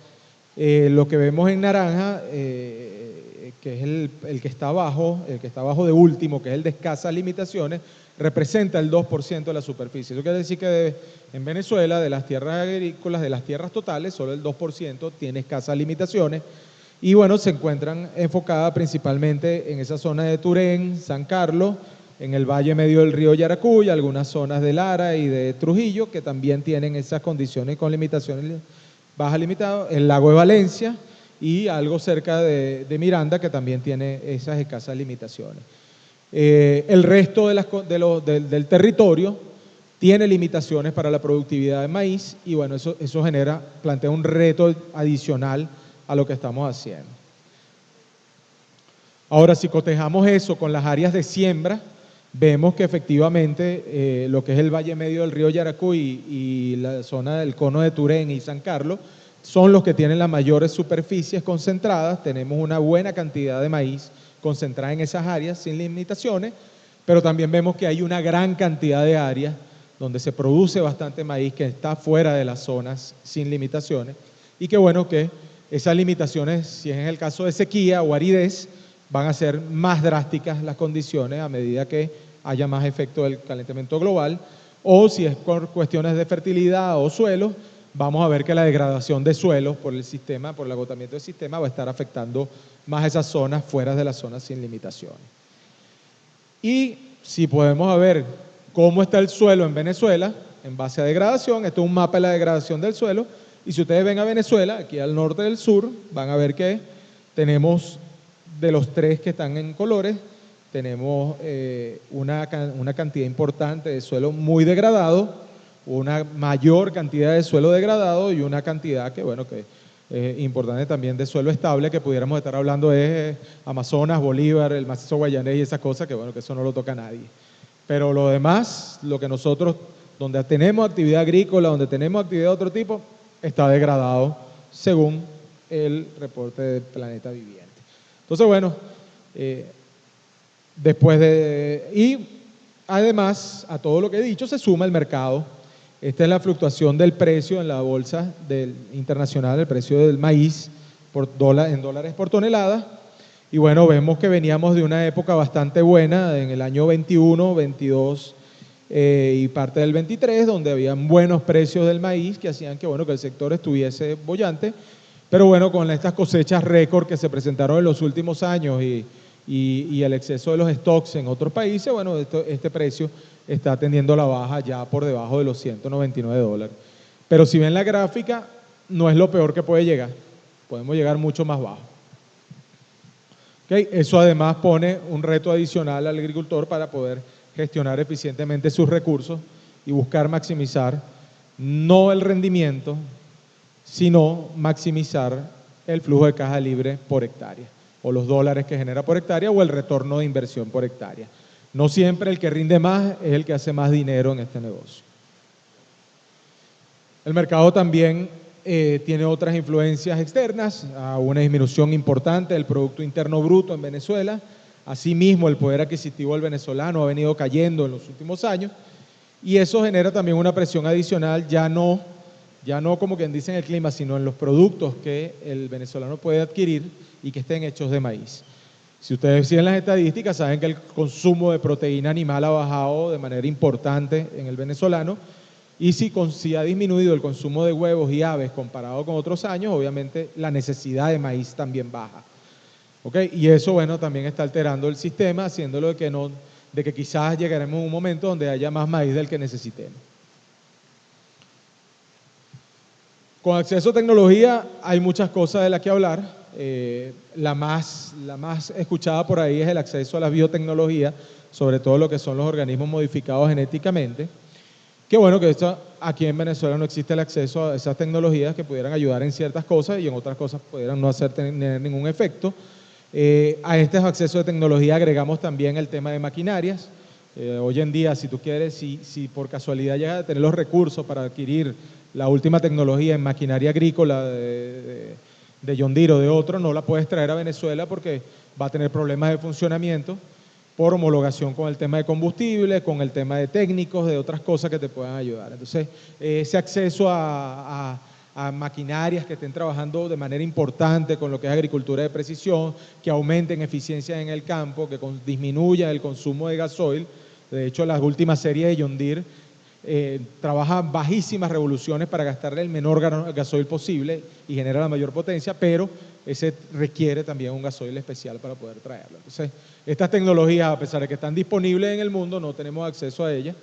Lo que vemos en naranja, que es el que está abajo, de último, que es el de escasas limitaciones, representa el 2% de la superficie. Eso quiere decir que en Venezuela, de las tierras agrícolas, de las tierras totales, solo el 2% tiene escasas limitaciones. Y bueno, se encuentran enfocadas principalmente en esa zona de Turén, San Carlos, en el valle medio del río Yaracuy, algunas zonas de Lara y de Trujillo, que también tienen esas condiciones con limitaciones bajas limitadas, el lago de Valencia y algo cerca de Miranda, que también tiene esas escasas limitaciones. El resto del territorio tiene limitaciones para la productividad de maíz y bueno, eso plantea un reto adicional a lo que estamos haciendo. Ahora, si cotejamos eso con las áreas de siembra, vemos que efectivamente lo que es el valle medio del río Yaracuy y la zona del cono de Turén y San Carlos son los que tienen las mayores superficies concentradas. Tenemos una buena cantidad de maíz concentrada en esas áreas sin limitaciones, pero también vemos que hay una gran cantidad de áreas donde se produce bastante maíz que está fuera de las zonas sin limitaciones y que bueno que esas limitaciones, si es en el caso de sequía o aridez, van a ser más drásticas las condiciones a medida que haya más efecto del calentamiento global, o si es por cuestiones de fertilidad o suelos, vamos a ver que la degradación de suelos por el sistema, por el agotamiento del sistema, va a estar afectando más esas zonas fuera de las zonas sin limitaciones. Y si podemos ver cómo está el suelo en Venezuela, en base a degradación, esto es un mapa de la degradación del suelo, y si ustedes ven a Venezuela, aquí al norte del sur, van a ver que tenemos, de los tres que están en colores, tenemos una cantidad importante de suelo muy degradado, una mayor cantidad de suelo degradado y una cantidad que, bueno, que es importante también de suelo estable, que pudiéramos estar hablando de Amazonas, Bolívar, el macizo guayanés y esas cosas, que bueno, que eso no lo toca a nadie. Pero lo demás, lo que nosotros, donde tenemos actividad agrícola, donde tenemos actividad de otro tipo, está degradado según el reporte del Planeta Viviente. Entonces, bueno, y además a todo lo que he dicho se suma el mercado. Esta es la fluctuación del precio en la bolsa internacional, el precio del maíz en dólares por tonelada. Y bueno, vemos que veníamos de una época bastante buena en el año 21, 22 y parte del 23, donde habían buenos precios del maíz que hacían que, bueno, que el sector estuviese boyante. Pero bueno, con estas cosechas récord que se presentaron en los últimos años y el exceso de los stocks en otros países, bueno, este precio está tendiendo a la baja ya por debajo de los $199. Pero si ven la gráfica, no es lo peor que puede llegar. Podemos llegar mucho más bajo. ¿Okay? Eso además pone un reto adicional al agricultor para poder gestionar eficientemente sus recursos y buscar maximizar no el rendimiento, sino maximizar el flujo de caja libre por hectárea, o los dólares que genera por hectárea, o el retorno de inversión por hectárea. No siempre el que rinde más es el que hace más dinero en este negocio. El mercado también tiene otras influencias externas, a una disminución importante del Producto Interno Bruto en Venezuela. Asimismo, el poder adquisitivo del venezolano ha venido cayendo en los últimos años y eso genera también una presión adicional, ya no como quien dice en el clima, sino en los productos que el venezolano puede adquirir y que estén hechos de maíz. Si ustedes siguen las estadísticas, saben que el consumo de proteína animal ha bajado de manera importante en el venezolano y si ha disminuido el consumo de huevos y aves comparado con otros años, obviamente la necesidad de maíz también baja. ¿Okay? Y eso, bueno, también está alterando el sistema, haciéndolo de que quizás llegaremos a un momento donde haya más maíz del que necesitemos. Con acceso a tecnología hay muchas cosas de las que hablar. La más escuchada por ahí es el acceso a la biotecnología, sobre todo lo que son los organismos modificados genéticamente. Que bueno, que aquí en Venezuela no existe el acceso a esas tecnologías que pudieran ayudar en ciertas cosas y en otras cosas pudieran no tener ningún efecto. A este acceso de tecnología agregamos también el tema de maquinarias. Hoy en día, si tú quieres, si por casualidad llegas a tener los recursos para adquirir la última tecnología en maquinaria agrícola de John Deere o de otro, no la puedes traer a Venezuela porque va a tener problemas de funcionamiento por homologación con el tema de combustible, con el tema de técnicos, de otras cosas que te puedan ayudar. Entonces, ese acceso a maquinarias que estén trabajando de manera importante con lo que es agricultura de precisión, que aumenten eficiencia en el campo, que disminuya el consumo de gasoil. De hecho, las últimas series de John Deere trabajan bajísimas revoluciones para gastarle el menor gasoil posible y genera la mayor potencia, pero ese requiere también un gasoil especial para poder traerlo. Entonces, estas tecnologías, a pesar de que están disponibles en el mundo, no tenemos acceso a ellas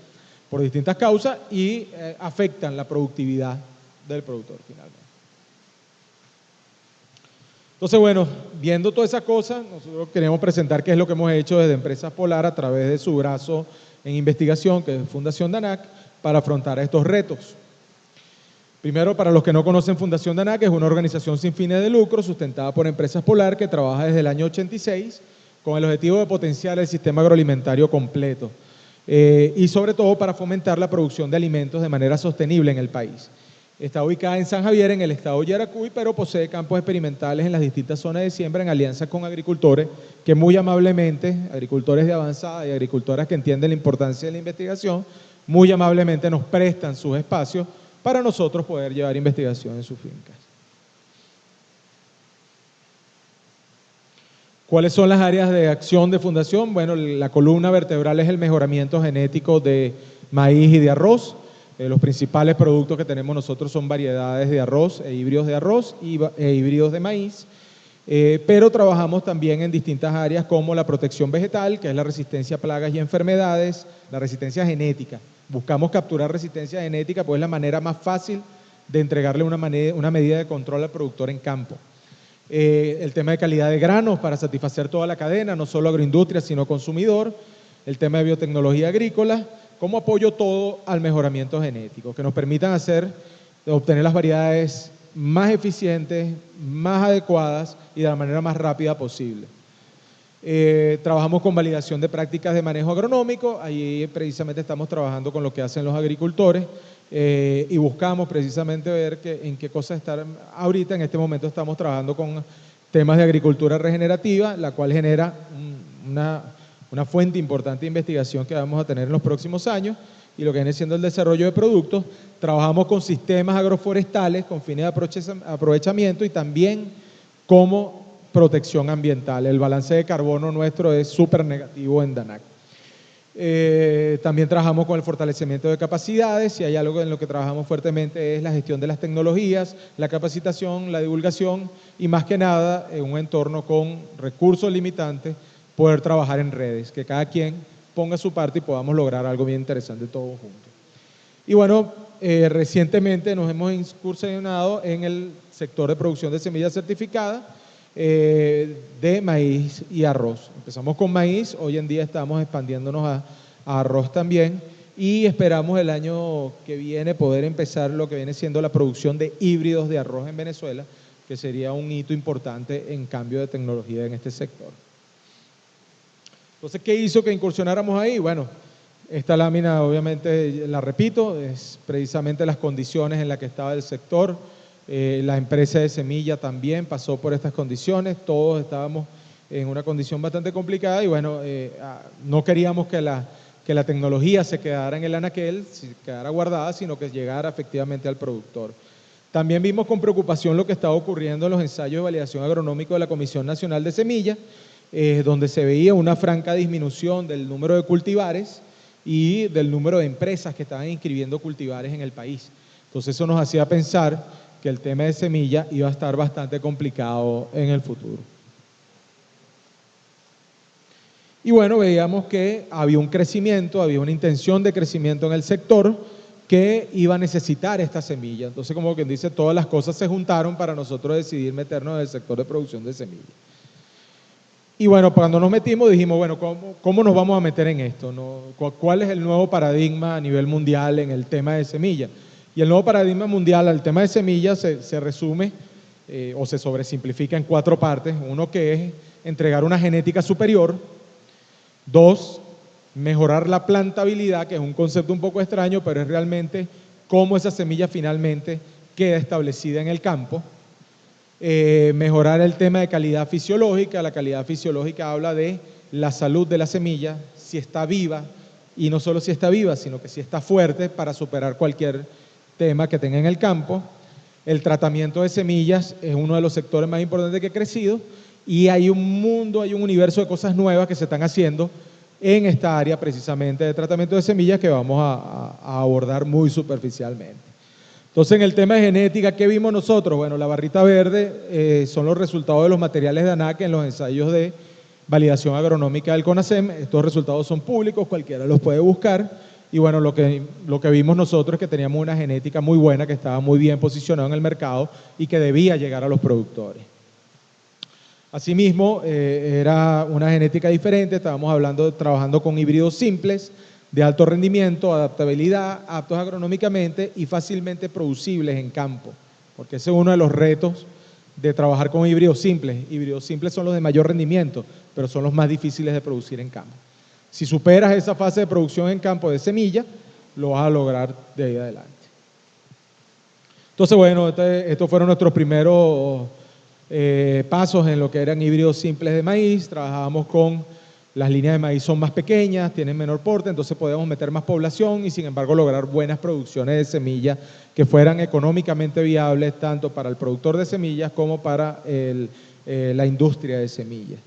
por distintas causas y afectan la productividad del productor finalmente. Entonces, bueno, viendo todas esas cosas, nosotros queremos presentar qué es lo que hemos hecho desde Empresas Polar a través de su brazo en investigación, que es Fundación DANAC, para afrontar estos retos. Primero, para los que no conocen, Fundación DANAC es una organización sin fines de lucro sustentada por Empresas Polar que trabaja desde el año 86 con el objetivo de potenciar el sistema agroalimentario completo y sobre todo para fomentar la producción de alimentos de manera sostenible en el país. Está ubicada en San Javier, en el estado de Yaracuy, pero posee campos experimentales en las distintas zonas de siembra en alianza con agricultores que muy amablemente, agricultores de avanzada y agricultoras que entienden la importancia de la investigación, muy amablemente nos prestan sus espacios para nosotros poder llevar investigación en sus fincas. ¿Cuáles son las áreas de acción de Fundación? Bueno, la columna vertebral es el mejoramiento genético de maíz y de arroz. Los principales productos que tenemos nosotros son variedades de arroz e híbridos de arroz e híbridos de maíz, pero trabajamos también en distintas áreas como la protección vegetal, que es la resistencia a plagas y enfermedades, la resistencia genética. Buscamos capturar resistencia genética, pues es la manera más fácil de entregarle una medida de control al productor en campo. El tema de calidad de granos para satisfacer toda la cadena, no solo agroindustria, sino consumidor. El tema de biotecnología agrícola, como apoyo todo al mejoramiento genético, que nos permitan obtener las variedades más eficientes, más adecuadas y de la manera más rápida posible. Trabajamos con validación de prácticas de manejo agronómico, ahí precisamente estamos trabajando con lo que hacen los agricultores y buscamos precisamente ver en qué cosas estar. Ahorita en este momento estamos trabajando con temas de agricultura regenerativa, la cual genera una fuente importante de investigación que vamos a tener en los próximos años y lo que viene siendo el desarrollo de productos. Trabajamos con sistemas agroforestales con fines de aprovechamiento y también como protección ambiental. El balance de carbono nuestro es súper negativo en DANAC. También trabajamos con el fortalecimiento de capacidades y hay algo en lo que trabajamos fuertemente es la gestión de las tecnologías, la capacitación, la divulgación y más que nada en un entorno con recursos limitantes poder trabajar en redes, que cada quien ponga su parte y podamos lograr algo bien interesante todos juntos. Y bueno, recientemente nos hemos incursionado en el sector de producción de semillas certificadas de maíz y arroz. Empezamos con maíz, hoy en día estamos expandiéndonos a arroz también y esperamos el año que viene poder empezar lo que viene siendo la producción de híbridos de arroz en Venezuela, que sería un hito importante en cambio de tecnología en este sector. Entonces, ¿qué hizo que incursionáramos ahí? Bueno, esta lámina obviamente, la repito, es precisamente las condiciones en las que estaba el sector. La empresa de semilla también pasó por estas condiciones, todos estábamos en una condición bastante complicada y bueno, no queríamos que la tecnología se quedara en el anaquel, se quedara guardada, sino que llegara efectivamente al productor. También vimos con preocupación lo que estaba ocurriendo en los ensayos de validación agronómico de la Comisión Nacional de Semillas, donde se veía una franca disminución del número de cultivares y del número de empresas que estaban inscribiendo cultivares en el país. Entonces eso nos hacía pensar que el tema de semilla iba a estar bastante complicado en el futuro. Y bueno, veíamos que había un crecimiento, había una intención de crecimiento en el sector que iba a necesitar esta semilla. Entonces, como quien dice, todas las cosas se juntaron para nosotros decidir meternos en el sector de producción de semillas. Y bueno, cuando nos metimos dijimos, bueno, ¿cómo nos vamos a meter en esto? ¿No? ¿Cuál es el nuevo paradigma a nivel mundial en el tema de semillas? Y el nuevo paradigma mundial al tema de semillas se resume o se sobresimplifica en 4 partes. Uno que es entregar una genética superior. 2, mejorar la plantabilidad, que es un concepto un poco extraño, pero es realmente cómo esa semilla finalmente queda establecida en el campo. Mejorar el tema de calidad fisiológica. La calidad fisiológica habla de la salud de la semilla, si está viva, y no solo si está viva, sino que si está fuerte para superar cualquier tema que tenga en el campo. El tratamiento de semillas es uno de los sectores más importantes que ha crecido y hay un mundo, hay un universo de cosas nuevas que se están haciendo en esta área precisamente de tratamiento de semillas que vamos a abordar muy superficialmente. Entonces, en el tema de genética, ¿qué vimos nosotros? Bueno, la barrita verde son los resultados de los materiales de ANAC en los ensayos de validación agronómica del CONASEM. Estos resultados son públicos, cualquiera los puede buscar. Y bueno, lo que vimos nosotros es que teníamos una genética muy buena, que estaba muy bien posicionada en el mercado y que debía llegar a los productores. Asimismo, era una genética diferente, estábamos trabajando con híbridos simples, de alto rendimiento, adaptabilidad, aptos agronómicamente y fácilmente producibles en campo, porque ese es uno de los retos de trabajar con híbridos simples. Híbridos simples son los de mayor rendimiento, pero son los más difíciles de producir en campo. Si superas esa fase de producción en campo de semilla, lo vas a lograr de ahí adelante. Entonces, bueno, estos fueron nuestros primeros pasos en lo que eran híbridos simples de maíz. Trabajábamos con las líneas de maíz son más pequeñas, tienen menor porte, entonces podemos meter más población y sin embargo lograr buenas producciones de semillas que fueran económicamente viables tanto para el productor de semillas como para la industria de semillas.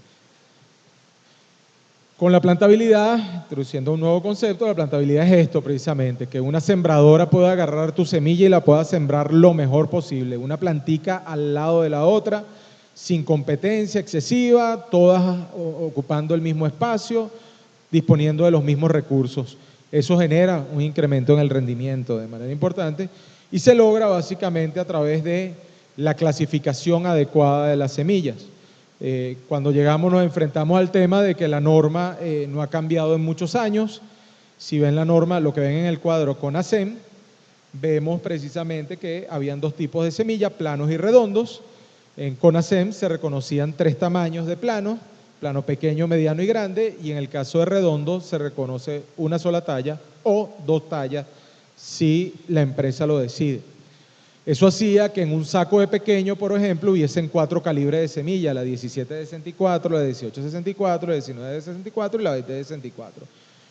Con la plantabilidad, introduciendo un nuevo concepto, la plantabilidad es esto precisamente, que una sembradora pueda agarrar tu semilla y la pueda sembrar lo mejor posible, una plantica al lado de la otra, sin competencia excesiva, todas ocupando el mismo espacio, disponiendo de los mismos recursos. Eso genera un incremento en el rendimiento de manera importante y se logra básicamente a través de la clasificación adecuada de las semillas. Cuando llegamos nos enfrentamos al tema de que la norma no ha cambiado en muchos años. Si ven la norma, lo que ven en el cuadro CONASEM, vemos precisamente que habían dos tipos de semillas, planos y redondos. En CONASEM se reconocían 3 tamaños de plano, plano pequeño, mediano y grande, y en el caso de redondo se reconoce una sola talla o 2 tallas si la empresa lo decide. Eso hacía que en un saco de pequeño, por ejemplo, hubiesen 4 calibres de semilla, la 1764, la 1864, la 1964 y la 2064.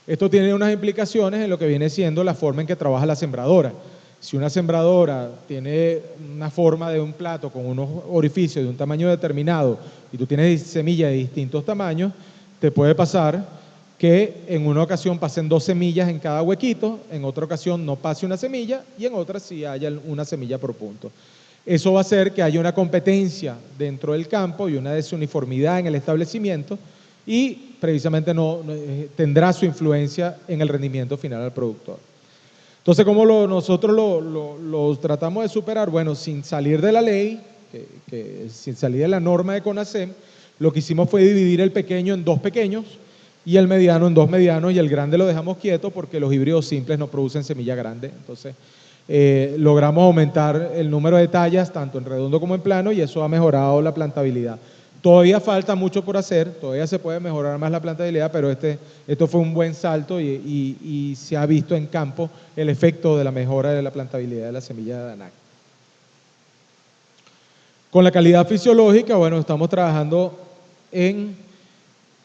Esto tiene unas implicaciones en lo que viene siendo la forma en que trabaja la sembradora. Si una sembradora tiene una forma de un plato con unos orificios de un tamaño determinado y tú tienes semillas de distintos tamaños, te puede pasar que en una ocasión pasen 2 semillas en cada huequito, en otra ocasión no pase una semilla y en otra sí haya una semilla por punto. Eso va a hacer que haya una competencia dentro del campo y una desuniformidad en el establecimiento y precisamente tendrá su influencia en el rendimiento final al productor. Entonces, ¿cómo nosotros lo tratamos de superar? Bueno, sin salir de la ley, sin salir de la norma de CONASEM, lo que hicimos fue dividir el pequeño en 2 pequeños y el mediano en 2 medianos y el grande lo dejamos quieto porque los híbridos simples no producen semilla grande. Entonces, logramos aumentar el número de tallas tanto en redondo como en plano y eso ha mejorado la plantabilidad. Todavía falta mucho por hacer, todavía se puede mejorar más la plantabilidad, pero esto fue un buen salto y se ha visto en campo el efecto de la mejora de la plantabilidad de la semilla de Danac. Con la calidad fisiológica, bueno, estamos trabajando en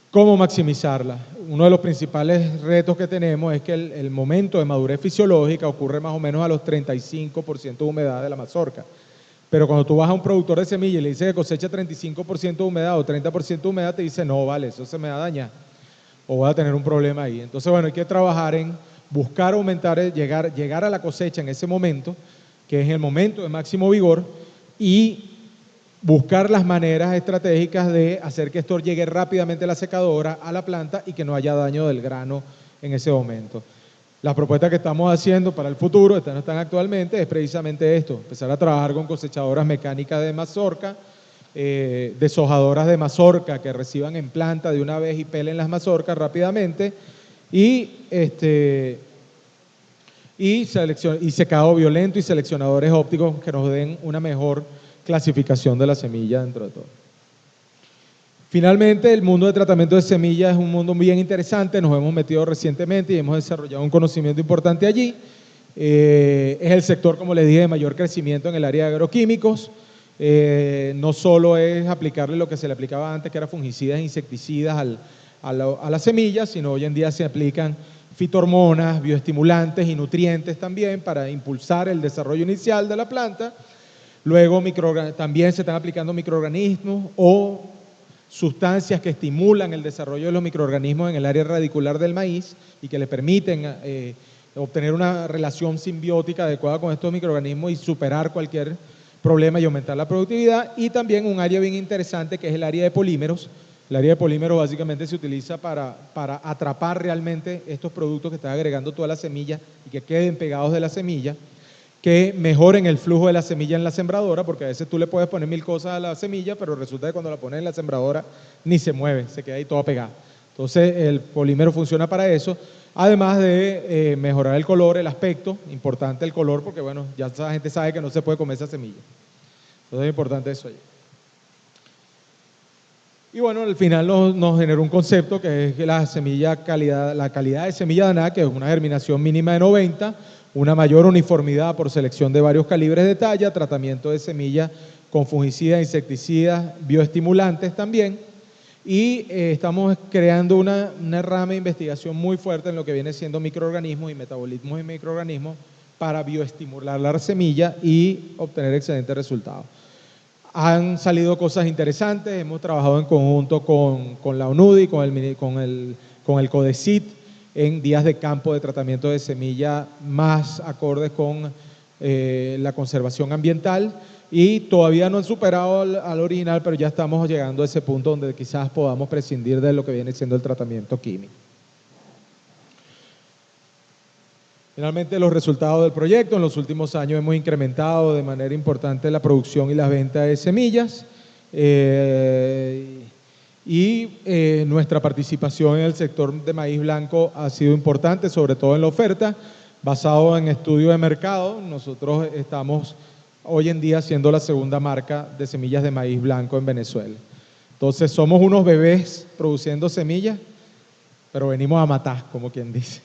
cómo maximizarla. Uno de los principales retos que tenemos es que el momento de madurez fisiológica ocurre más o menos a los 35% de humedad de la mazorca. Pero cuando tú vas a un productor de semilla y le dices que cosecha 35% de humedad o 30% de humedad, te dice, no, vale, eso se me va a dañar o voy a tener un problema ahí. Entonces, bueno, hay que trabajar en buscar aumentar, llegar a la cosecha en ese momento, que es el momento de máximo vigor, y buscar las maneras estratégicas de hacer que esto llegue rápidamente a la secadora, a la planta y que no haya daño del grano en ese momento. Las propuestas que estamos haciendo para el futuro, estas no están actualmente, es precisamente esto, empezar a trabajar con cosechadoras mecánicas de mazorca, deshojadoras de mazorca que reciban en planta de una vez y pelen las mazorcas rápidamente y secado violento y seleccionadores ópticos que nos den una mejor clasificación de la semilla dentro de todo. Finalmente, el mundo de tratamiento de semillas es un mundo bien interesante, nos hemos metido recientemente y hemos desarrollado un conocimiento importante allí. Es el sector, como les dije, de mayor crecimiento en el área de agroquímicos. No solo es aplicarle lo que se le aplicaba antes, que era fungicidas e insecticidas a las semillas, sino hoy en día se aplican fitohormonas, bioestimulantes y nutrientes también para impulsar el desarrollo inicial de la planta. Luego también se están aplicando microorganismos o sustancias que estimulan el desarrollo de los microorganismos en el área radicular del maíz y que le permiten obtener una relación simbiótica adecuada con estos microorganismos y superar cualquier problema y aumentar la productividad. Y también un área bien interesante que es el área de polímeros. El área de polímeros básicamente se utiliza para atrapar realmente estos productos que están agregando toda la semilla y que queden pegados de la semilla. que mejoren el flujo de la semilla en la sembradora, porque a veces tú le puedes poner 1000 cosas a la semilla, pero resulta que cuando la pones en la sembradora ni se mueve, se queda ahí toda pegada. Entonces el polímero funciona para eso, además de mejorar el color, el aspecto, importante el color, porque bueno, ya la gente sabe que no se puede comer esa semilla. Entonces es importante eso ahí. Y bueno, al final nos generó un concepto que es que la calidad de semilla danada, que es una germinación mínima de 90, una mayor uniformidad por selección de varios calibres de talla, tratamiento de semillas con fungicidas, insecticidas, bioestimulantes también, y estamos creando una rama de investigación muy fuerte en lo que viene siendo microorganismos y metabolismos de microorganismos para bioestimular la semilla y obtener excelentes resultados. Han salido cosas interesantes, hemos trabajado en conjunto con la UNUDI, con el CODECIT, en días de campo de tratamiento de semilla más acordes con la conservación ambiental, y todavía no han superado al original, pero ya estamos llegando a ese punto donde quizás podamos prescindir de lo que viene siendo el tratamiento químico. Finalmente, los resultados del proyecto. En los últimos años hemos incrementado de manera importante la producción y las ventas de semillas, nuestra participación en el sector de maíz blanco ha sido importante, sobre todo en la oferta, basado en estudios de mercado. Nosotros estamos hoy en día siendo la segunda marca de semillas de maíz blanco en Venezuela. Entonces somos unos bebés produciendo semillas, pero venimos a matar, como quien dice.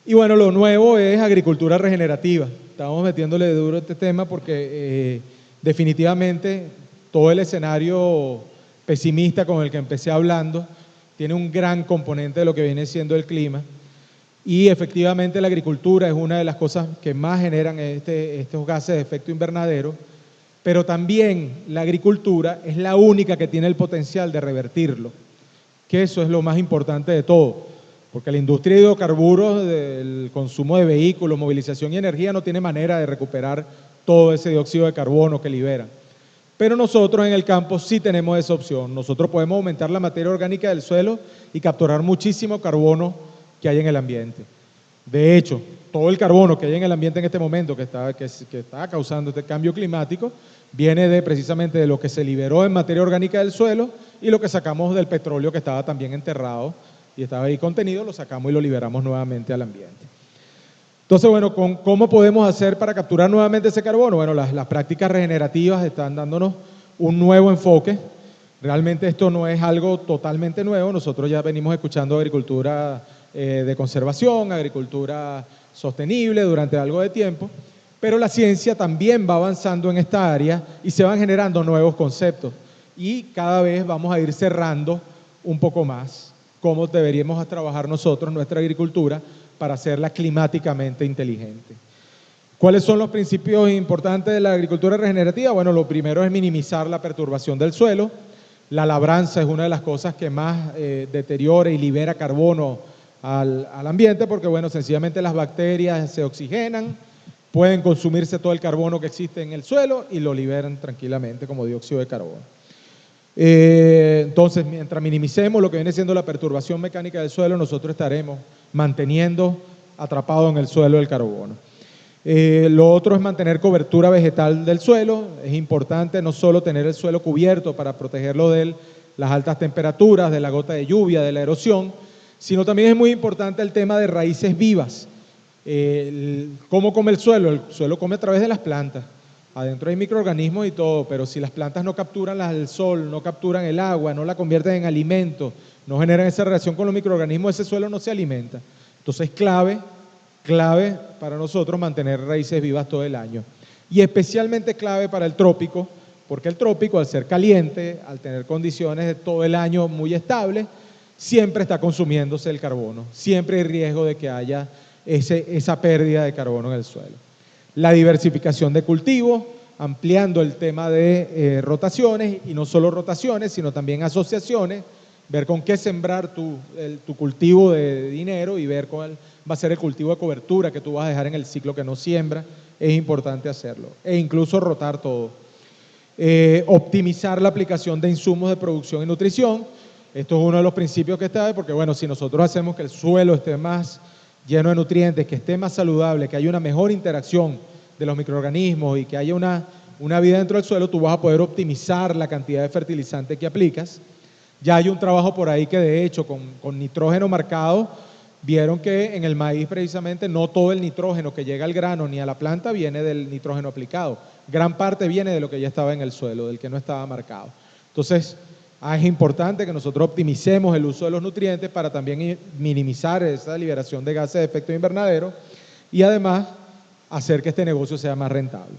Y bueno, lo nuevo es agricultura regenerativa. Estamos metiéndole duro a este tema porque definitivamente todo el escenario pesimista con el que empecé hablando tiene un gran componente de lo que viene siendo el clima. Y efectivamente la agricultura es una de las cosas que más generan estos gases de efecto invernadero, pero también la agricultura es la única que tiene el potencial de revertirlo, que eso es lo más importante de todo. Porque la industria de hidrocarburos, del consumo de vehículos, movilización y energía no tiene manera de recuperar todo ese dióxido de carbono que liberan. Pero nosotros en el campo sí tenemos esa opción. Nosotros podemos aumentar la materia orgánica del suelo y capturar muchísimo carbono que hay en el ambiente. De hecho, todo el carbono que hay en el ambiente en este momento que está causando este cambio climático viene precisamente de lo que se liberó en materia orgánica del suelo y lo que sacamos del petróleo que estaba también enterrado y estaba ahí contenido, lo sacamos y lo liberamos nuevamente al ambiente. Entonces, bueno, ¿cómo podemos hacer para capturar nuevamente ese carbono? Bueno, las prácticas regenerativas están dándonos un nuevo enfoque. Realmente esto no es algo totalmente nuevo. Nosotros ya venimos escuchando agricultura de conservación, agricultura sostenible durante algo de tiempo, pero la ciencia también va avanzando en esta área y se van generando nuevos conceptos y cada vez vamos a ir cerrando un poco más cómo deberíamos trabajar nosotros nuestra agricultura para hacerla climáticamente inteligente. ¿Cuáles son los principios importantes de la agricultura regenerativa? Bueno, lo primero es minimizar la perturbación del suelo. La labranza es una de las cosas que más deteriora y libera carbono al ambiente porque, bueno, sencillamente las bacterias se oxigenan, pueden consumirse todo el carbono que existe en el suelo y lo liberan tranquilamente como dióxido de carbono. Entonces, mientras minimicemos lo que viene siendo la perturbación mecánica del suelo, nosotros estaremos manteniendo atrapado en el suelo el carbono. Lo otro es mantener cobertura vegetal del suelo. Es importante no solo tener el suelo cubierto para protegerlo de las altas temperaturas, de la gota de lluvia, de la erosión, sino también es muy importante el tema de raíces vivas. ¿Cómo come el suelo? El suelo come a través de las plantas. Adentro hay microorganismos y todo, pero si las plantas no capturan el sol, no capturan el agua, no la convierten en alimento, no generan esa relación con los microorganismos, ese suelo no se alimenta. Entonces es clave para nosotros mantener raíces vivas todo el año. Y especialmente clave para el trópico, porque el trópico, al ser caliente, al tener condiciones de todo el año muy estables, siempre está consumiéndose el carbono. Siempre hay riesgo de que haya esa pérdida de carbono en el suelo. La diversificación de cultivos, ampliando el tema de rotaciones, y no solo rotaciones, sino también asociaciones, ver con qué sembrar tu cultivo de dinero y ver cuál va a ser el cultivo de cobertura que tú vas a dejar en el ciclo que no siembra, es importante hacerlo, e incluso rotar todo. Optimizar la aplicación de insumos de producción y nutrición, esto es uno de los principios que está, porque bueno, si nosotros hacemos que el suelo esté más lleno de nutrientes, que esté más saludable, que haya una mejor interacción de los microorganismos y que haya una vida dentro del suelo, tú vas a poder optimizar la cantidad de fertilizante que aplicas. Ya hay un trabajo por ahí que de hecho con nitrógeno marcado vieron que en el maíz precisamente no todo el nitrógeno que llega al grano ni a la planta viene del nitrógeno aplicado. Gran parte viene de lo que ya estaba en el suelo, del que no estaba marcado. Entonces, es importante que nosotros optimicemos el uso de los nutrientes para también minimizar esa liberación de gases de efecto invernadero y además hacer que este negocio sea más rentable.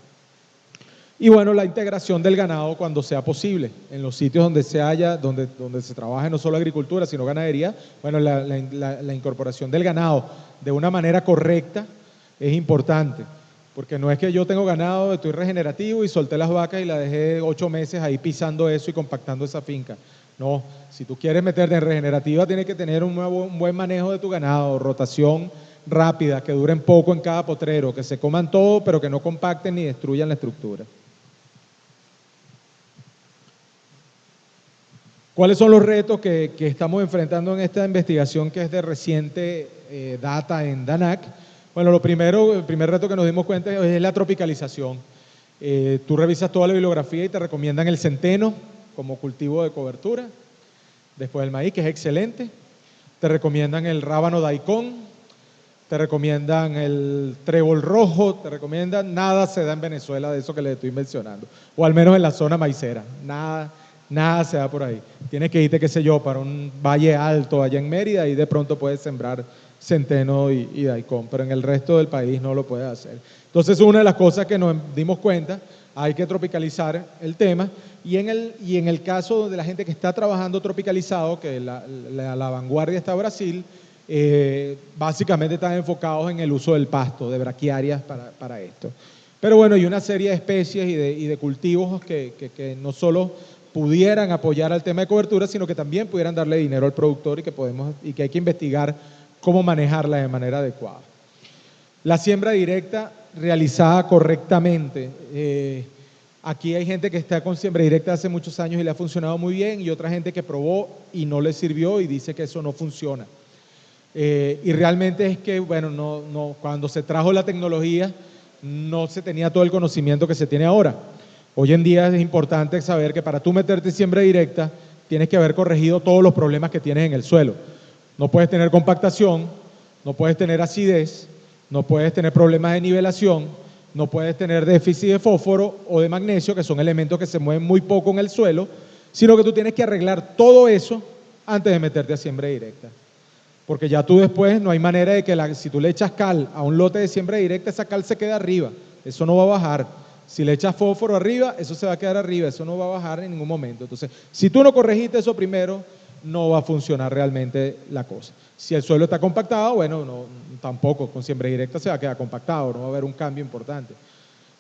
Y bueno, la integración del ganado cuando sea posible, en los sitios donde donde se trabaje no solo agricultura, sino ganadería, bueno, la incorporación del ganado de una manera correcta es importante, porque no es que yo tengo ganado, estoy regenerativo y solté las vacas y la dejé 8 meses ahí pisando eso y compactando esa finca. No, si tú quieres meterte en regenerativa, tienes que tener un buen manejo de tu ganado, rotación rápida, que duren poco en cada potrero, que se coman todo, pero que no compacten ni destruyan la estructura. ¿Cuáles son los retos que estamos enfrentando en esta investigación que es de reciente data en DANAC? Bueno, el primer reto que nos dimos cuenta es la tropicalización. Tú revisas toda la bibliografía y te recomiendan el centeno como cultivo de cobertura, después el maíz, que es excelente, te recomiendan el rábano daikon, te recomiendan el trébol rojo, te recomiendan, nada se da en Venezuela de eso que les estoy mencionando, o al menos en la zona maicera, nada se da por ahí. Tienes que irte, qué sé yo, para un valle alto allá en Mérida y de pronto puedes sembrar centeno y daikon, pero en el resto del país no lo puedes hacer. Entonces, una de las cosas que nos dimos cuenta, hay que tropicalizar el tema y en el caso de la gente que está trabajando tropicalizado, que la vanguardia está Brasil, básicamente están enfocados en el uso del pasto, de braquiarias para esto. Pero bueno, hay una serie de especies y de cultivos que no solo pudieran apoyar al tema de cobertura, sino que también pudieran darle dinero al productor y que hay que investigar cómo manejarla de manera adecuada. La siembra directa realizada correctamente. Aquí hay gente que está con siembra directa hace muchos años y le ha funcionado muy bien, y otra gente que probó y no le sirvió y dice que eso no funciona. Y realmente es que, bueno, cuando se trajo la tecnología no se tenía todo el conocimiento que se tiene ahora. Hoy en día es importante saber que para tú meterte en siembra directa tienes que haber corregido todos los problemas que tienes en el suelo. No puedes tener compactación, no puedes tener acidez, no puedes tener problemas de nivelación, no puedes tener déficit de fósforo o de magnesio, que son elementos que se mueven muy poco en el suelo, sino que tú tienes que arreglar todo eso antes de meterte a siembra directa. Porque ya tú después no hay manera de que si tú le echas cal a un lote de siembra directa, esa cal se queda arriba, eso no va a bajar. Si le echas fósforo arriba, eso se va a quedar arriba, eso no va a bajar en ningún momento. Entonces, si tú no corregiste eso primero, no va a funcionar realmente la cosa. Si el suelo está compactado, bueno, tampoco con siembra directa se va a quedar compactado, no va a haber un cambio importante.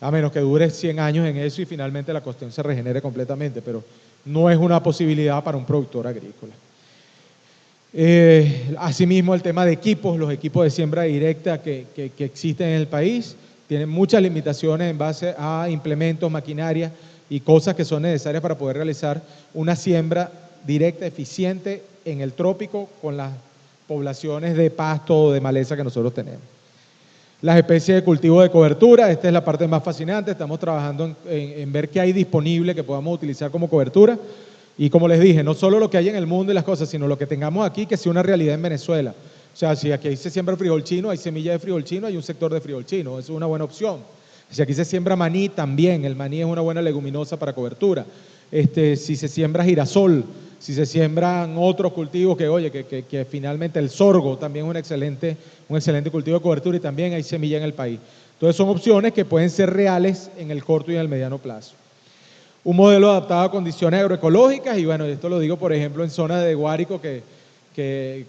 A menos que dure 100 años en eso y finalmente la cuestión se regenere completamente, pero no es una posibilidad para un productor agrícola. Asimismo, el tema de equipos, los equipos de siembra directa que existen en el país, tienen muchas limitaciones en base a implementos, maquinaria y cosas que son necesarias para poder realizar una siembra directa, eficiente en el trópico con las poblaciones de pasto o de maleza que nosotros tenemos. Las especies de cultivo de cobertura, esta es la parte más fascinante, estamos trabajando en ver qué hay disponible que podamos utilizar como cobertura y, como les dije, no solo lo que hay en el mundo y las cosas, sino lo que tengamos aquí que sea una realidad en Venezuela. O sea, si aquí se siembra frijol chino, hay semillas de frijol chino, hay un sector de frijol chino, eso es una buena opción. Si aquí se siembra maní, también, el maní es una buena leguminosa para cobertura. Si se siembra girasol, si se siembran otros cultivos que finalmente el sorgo también es un excelente cultivo de cobertura y también hay semilla en el país. Entonces son opciones que pueden ser reales en el corto y en el mediano plazo. Un modelo adaptado a condiciones agroecológicas y bueno, esto lo digo por ejemplo en zonas de Guárico que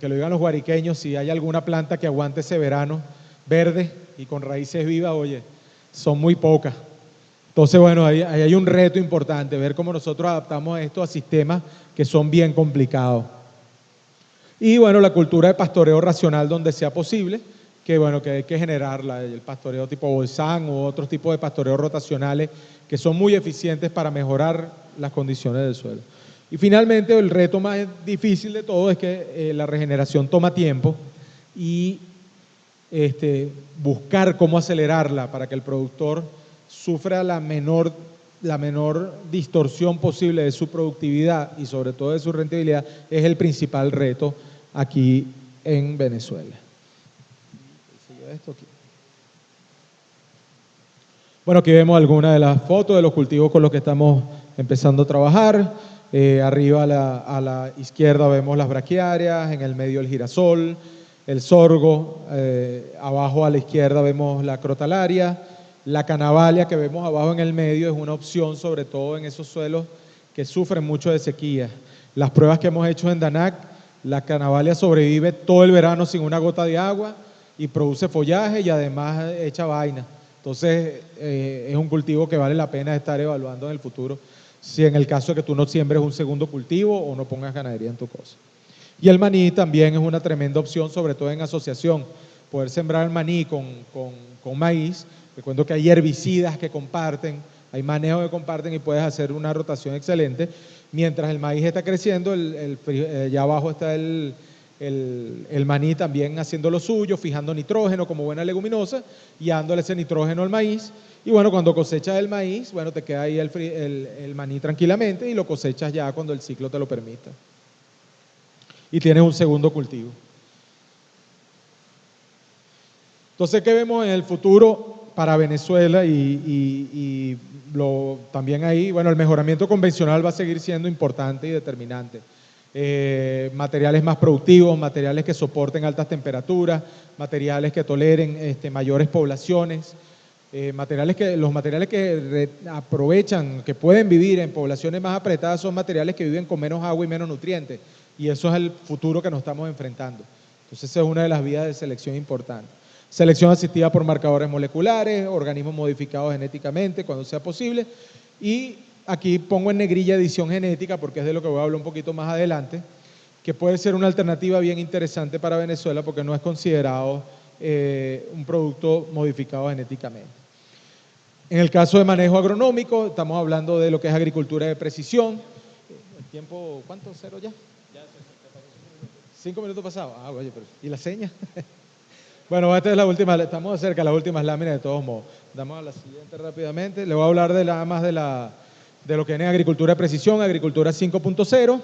lo digan los guariqueños, si hay alguna planta que aguante ese verano verde y con raíces vivas, son muy pocas. Entonces, bueno, ahí hay un reto importante, ver cómo nosotros adaptamos esto a sistemas que son bien complicados. Y bueno, la cultura de pastoreo racional donde sea posible, que hay que generarla, el pastoreo tipo bolsán u otros tipos de pastoreo rotacionales que son muy eficientes para mejorar las condiciones del suelo. Y finalmente, el reto más difícil de todo es que la regeneración toma tiempo y buscar cómo acelerarla para que el productor sufra la menor distorsión posible de su productividad y sobre todo de su rentabilidad, es el principal reto aquí en Venezuela. Bueno, aquí vemos algunas de las fotos de los cultivos con los que estamos empezando a trabajar. Arriba a la izquierda vemos las braquiarias, en el medio el girasol, el sorgo, abajo a la izquierda vemos la crotalaria, la canavalia que vemos abajo en el medio es una opción sobre todo en esos suelos que sufren mucho de sequía. Las pruebas que hemos hecho en Danac, la canavalia sobrevive todo el verano sin una gota de agua y produce follaje y además echa vaina. Entonces es un cultivo que vale la pena estar evaluando en el futuro, si en el caso de que tú no siembres un segundo cultivo o no pongas ganadería en tu cosa. Y el maní también es una tremenda opción, sobre todo en asociación. Poder sembrar el maní con maíz. Recuerdo que hay herbicidas que comparten, hay manejo que comparten y puedes hacer una rotación excelente. Mientras el maíz está creciendo, allá abajo está el maní también haciendo lo suyo, fijando nitrógeno como buena leguminosa y dándole ese nitrógeno al maíz. Y bueno, cuando cosechas el maíz, bueno, te queda ahí el maní tranquilamente y lo cosechas ya cuando el ciclo te lo permita. Y tienes un segundo cultivo. Entonces, ¿qué vemos en el futuro para Venezuela? También ahí, bueno, el mejoramiento convencional va a seguir siendo importante y determinante. Materiales más productivos, materiales que soporten altas temperaturas, materiales que toleren mayores poblaciones, los materiales que aprovechan, que pueden vivir en poblaciones más apretadas son materiales que viven con menos agua y menos nutrientes, y eso es el futuro que nos estamos enfrentando. Entonces esa es una de las vías de selección importantes. Selección asistida por marcadores moleculares, organismos modificados genéticamente cuando sea posible, y aquí pongo en negrilla edición genética porque es de lo que voy a hablar un poquito más adelante, que puede ser una alternativa bien interesante para Venezuela porque no es considerado un producto modificado genéticamente. En el caso de manejo agronómico, estamos hablando de lo que es agricultura de precisión. ¿El tiempo cuánto? ¿Cero ya? Ya 5 minutos pasados. Ah, oye, pero ¿y la seña? Bueno, esta es la última, estamos cerca de las últimas láminas de todos modos. Damos a la siguiente rápidamente. Le voy a hablar de lo que es agricultura de precisión, agricultura 5.0,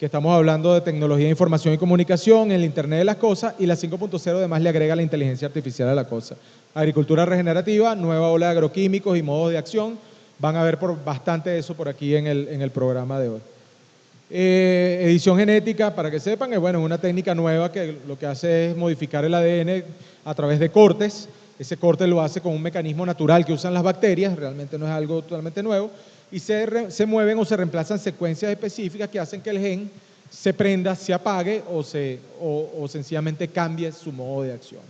que estamos hablando de tecnología de información y comunicación, el Internet de las cosas, y la 5.0 además le agrega la inteligencia artificial a la cosa. Agricultura regenerativa, nueva ola de agroquímicos y modos de acción. Van a ver bastante de eso por aquí en el programa de hoy. Edición genética, para que sepan, es una técnica nueva que lo que hace es modificar el ADN a través de cortes. Ese corte lo hace con un mecanismo natural que usan las bacterias, realmente no es algo totalmente nuevo, y se mueven o se reemplazan secuencias específicas que hacen que el gen se prenda, se apague o sencillamente cambie su modo de acción.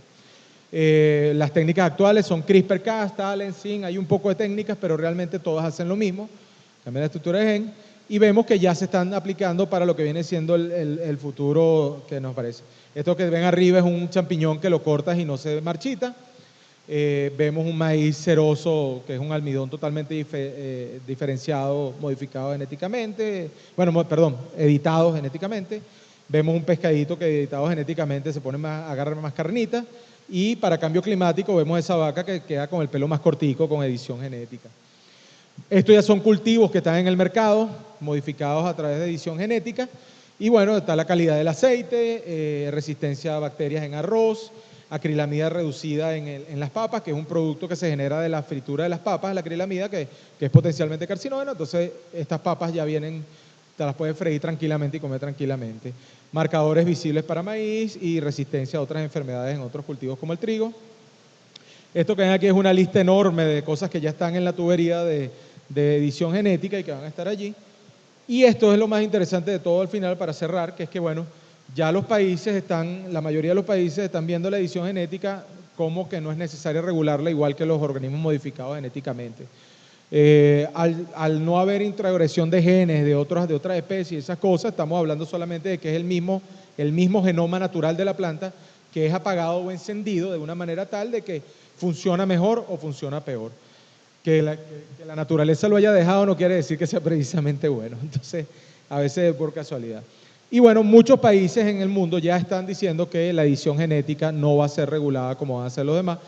Las técnicas actuales son CRISPR-Cas, TALEN, SIN, hay un poco de técnicas, pero realmente todas hacen lo mismo, cambian la estructura del gen, y vemos que ya se están aplicando para lo que viene siendo el futuro que nos parece. Esto que ven arriba es un champiñón que lo cortas y no se marchita. Vemos un maíz ceroso, que es un almidón totalmente diferenciado, modificado genéticamente, editado genéticamente. Vemos un pescadito que editado genéticamente se pone agarra más carnita. Y para cambio climático vemos esa vaca que queda con el pelo más cortico con edición genética. Estos ya son cultivos que están en el mercado, modificados a través de edición genética. Y bueno, está la calidad del aceite, resistencia a bacterias en arroz, acrilamida reducida en las papas, que es un producto que se genera de la fritura de las papas, la acrilamida, que es potencialmente carcinógeno. Entonces, estas papas ya vienen, te las puedes freír tranquilamente y comer tranquilamente. Marcadores visibles para maíz y resistencia a otras enfermedades en otros cultivos como el trigo. Esto que ven aquí es una lista enorme de cosas que ya están en la tubería de edición genética y que van a estar allí. Y esto es lo más interesante de todo al final para cerrar, que es que ya la mayoría de los países están viendo la edición genética como que no es necesario regularla igual que los organismos modificados genéticamente. Al no haber introgresión de genes de otras especies, esas cosas, estamos hablando solamente de que es el mismo genoma natural de la planta que es apagado o encendido de una manera tal de que funciona mejor o funciona peor. Que la naturaleza lo haya dejado no quiere decir que sea precisamente bueno. Entonces, a veces es por casualidad. Y bueno, muchos países en el mundo ya están diciendo que la edición genética no va a ser regulada como van a ser los demás.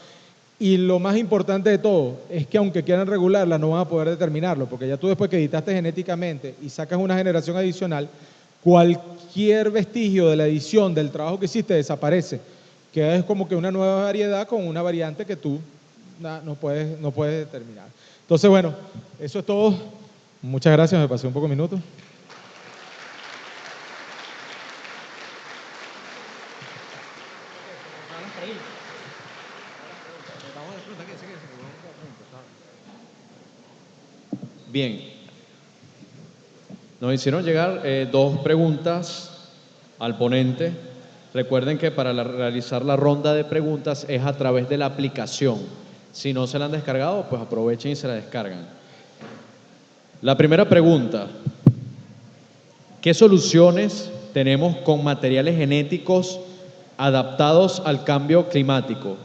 Y lo más importante de todo es que aunque quieran regularla, no van a poder determinarlo, porque ya tú después que editaste genéticamente y sacas una generación adicional, cualquier vestigio de la edición del trabajo que hiciste desaparece. Queda es como que una nueva variedad con una variante que tú no puedes determinar. Entonces, bueno, eso es todo. Muchas gracias, me pasé un poco de minutos. Bien, nos hicieron llegar 2 preguntas al ponente. Recuerden que para realizar la ronda de preguntas es a través de la aplicación. Si no se la han descargado, pues aprovechen y se la descargan. La primera pregunta: ¿qué soluciones tenemos con materiales genéticos adaptados al cambio climático?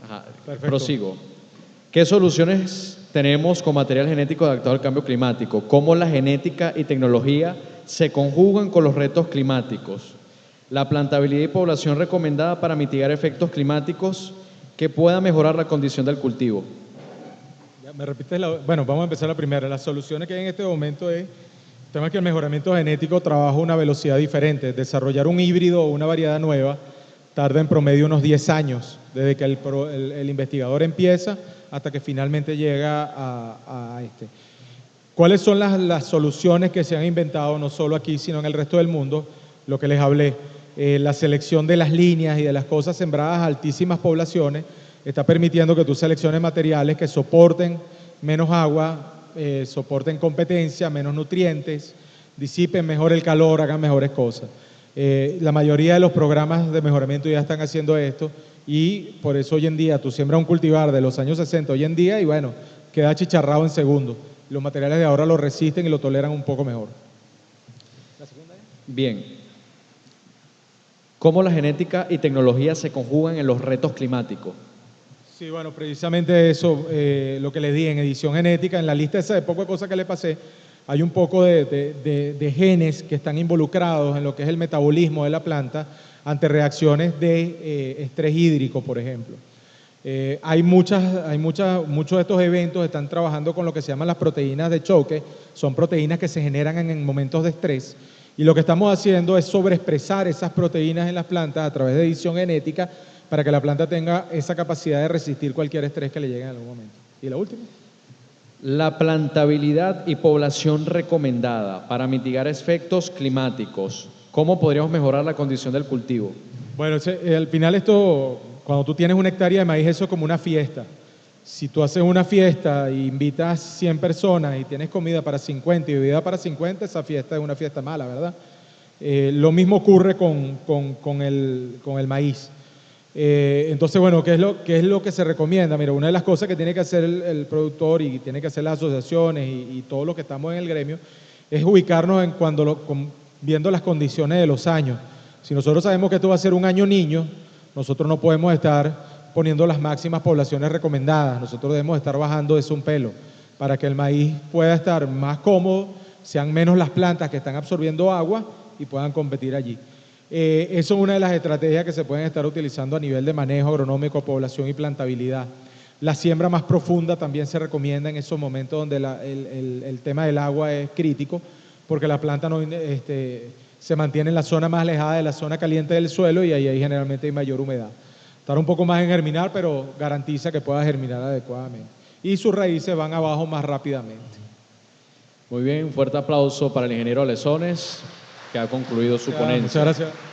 Ajá, prosigo. ¿Qué soluciones tenemos con material genético adaptado al cambio climático? ¿Cómo la genética y tecnología se conjugan con los retos climáticos? La plantabilidad y población recomendada para mitigar efectos climáticos que puedan mejorar la condición del cultivo. ¿Me repites bueno, vamos a empezar la primera. Las soluciones que hay en este momento es el tema que el mejoramiento genético trabaja a una velocidad diferente. Desarrollar un híbrido o una variedad nueva tarda en promedio unos 10 años, desde que el investigador empieza hasta que finalmente llega a este. ¿Cuáles son las soluciones que se han inventado, no solo aquí, sino en el resto del mundo? Lo que les hablé, la selección de las líneas y de las cosas sembradas a altísimas poblaciones está permitiendo que tú selecciones materiales que soporten menos agua, soporten competencia, menos nutrientes, disipen mejor el calor, hagan mejores cosas. La mayoría de los programas de mejoramiento ya están haciendo esto y por eso hoy en día tú siembras un cultivar de los años 60 hoy en día y bueno, queda achicharrado en segundos. Los materiales de ahora lo resisten y lo toleran un poco mejor. ¿La segunda es? Bien. ¿Cómo la genética y tecnología se conjugan en los retos climáticos? Sí, bueno, precisamente eso, lo que les di en edición genética, en la lista esa de poco de cosas que le pasé, hay un poco de genes que están involucrados en lo que es el metabolismo de la planta ante reacciones de estrés hídrico, por ejemplo. Muchos de estos eventos están trabajando con lo que se llaman las proteínas de choque, son proteínas que se generan en momentos de estrés, y lo que estamos haciendo es sobreexpresar esas proteínas en las plantas a través de edición genética para que la planta tenga esa capacidad de resistir cualquier estrés que le llegue en algún momento. ¿Y la última? La plantabilidad y población recomendada para mitigar efectos climáticos. ¿Cómo podríamos mejorar la condición del cultivo? Bueno, al final esto, cuando tú tienes una hectárea de maíz, eso es como una fiesta. Si tú haces una fiesta e invitas 100 personas y tienes comida para 50 y bebida para 50, esa fiesta es una fiesta mala, ¿verdad? Lo mismo ocurre con el maíz. Entonces, bueno, ¿qué es lo que se recomienda? Mira, una de las cosas que tiene que hacer el productor y tiene que hacer las asociaciones y todos los que estamos en el gremio es ubicarnos en viendo las condiciones de los años. Si nosotros sabemos que esto va a ser un año niño, nosotros no podemos estar poniendo las máximas poblaciones recomendadas, nosotros debemos estar bajando eso un pelo para que el maíz pueda estar más cómodo, sean menos las plantas que están absorbiendo agua y puedan competir allí. Eso es una de las estrategias que se pueden estar utilizando a nivel de manejo agronómico, población y plantabilidad. La siembra más profunda también se recomienda en esos momentos donde el tema del agua es crítico, porque la planta se mantiene en la zona más alejada de la zona caliente del suelo y ahí generalmente hay mayor humedad. Tarda un poco más en germinar, pero garantiza que pueda germinar adecuadamente. Y sus raíces van abajo más rápidamente. Muy bien, un fuerte aplauso para el ingeniero Lezones, que ha concluido su ponencia. Muchas gracias.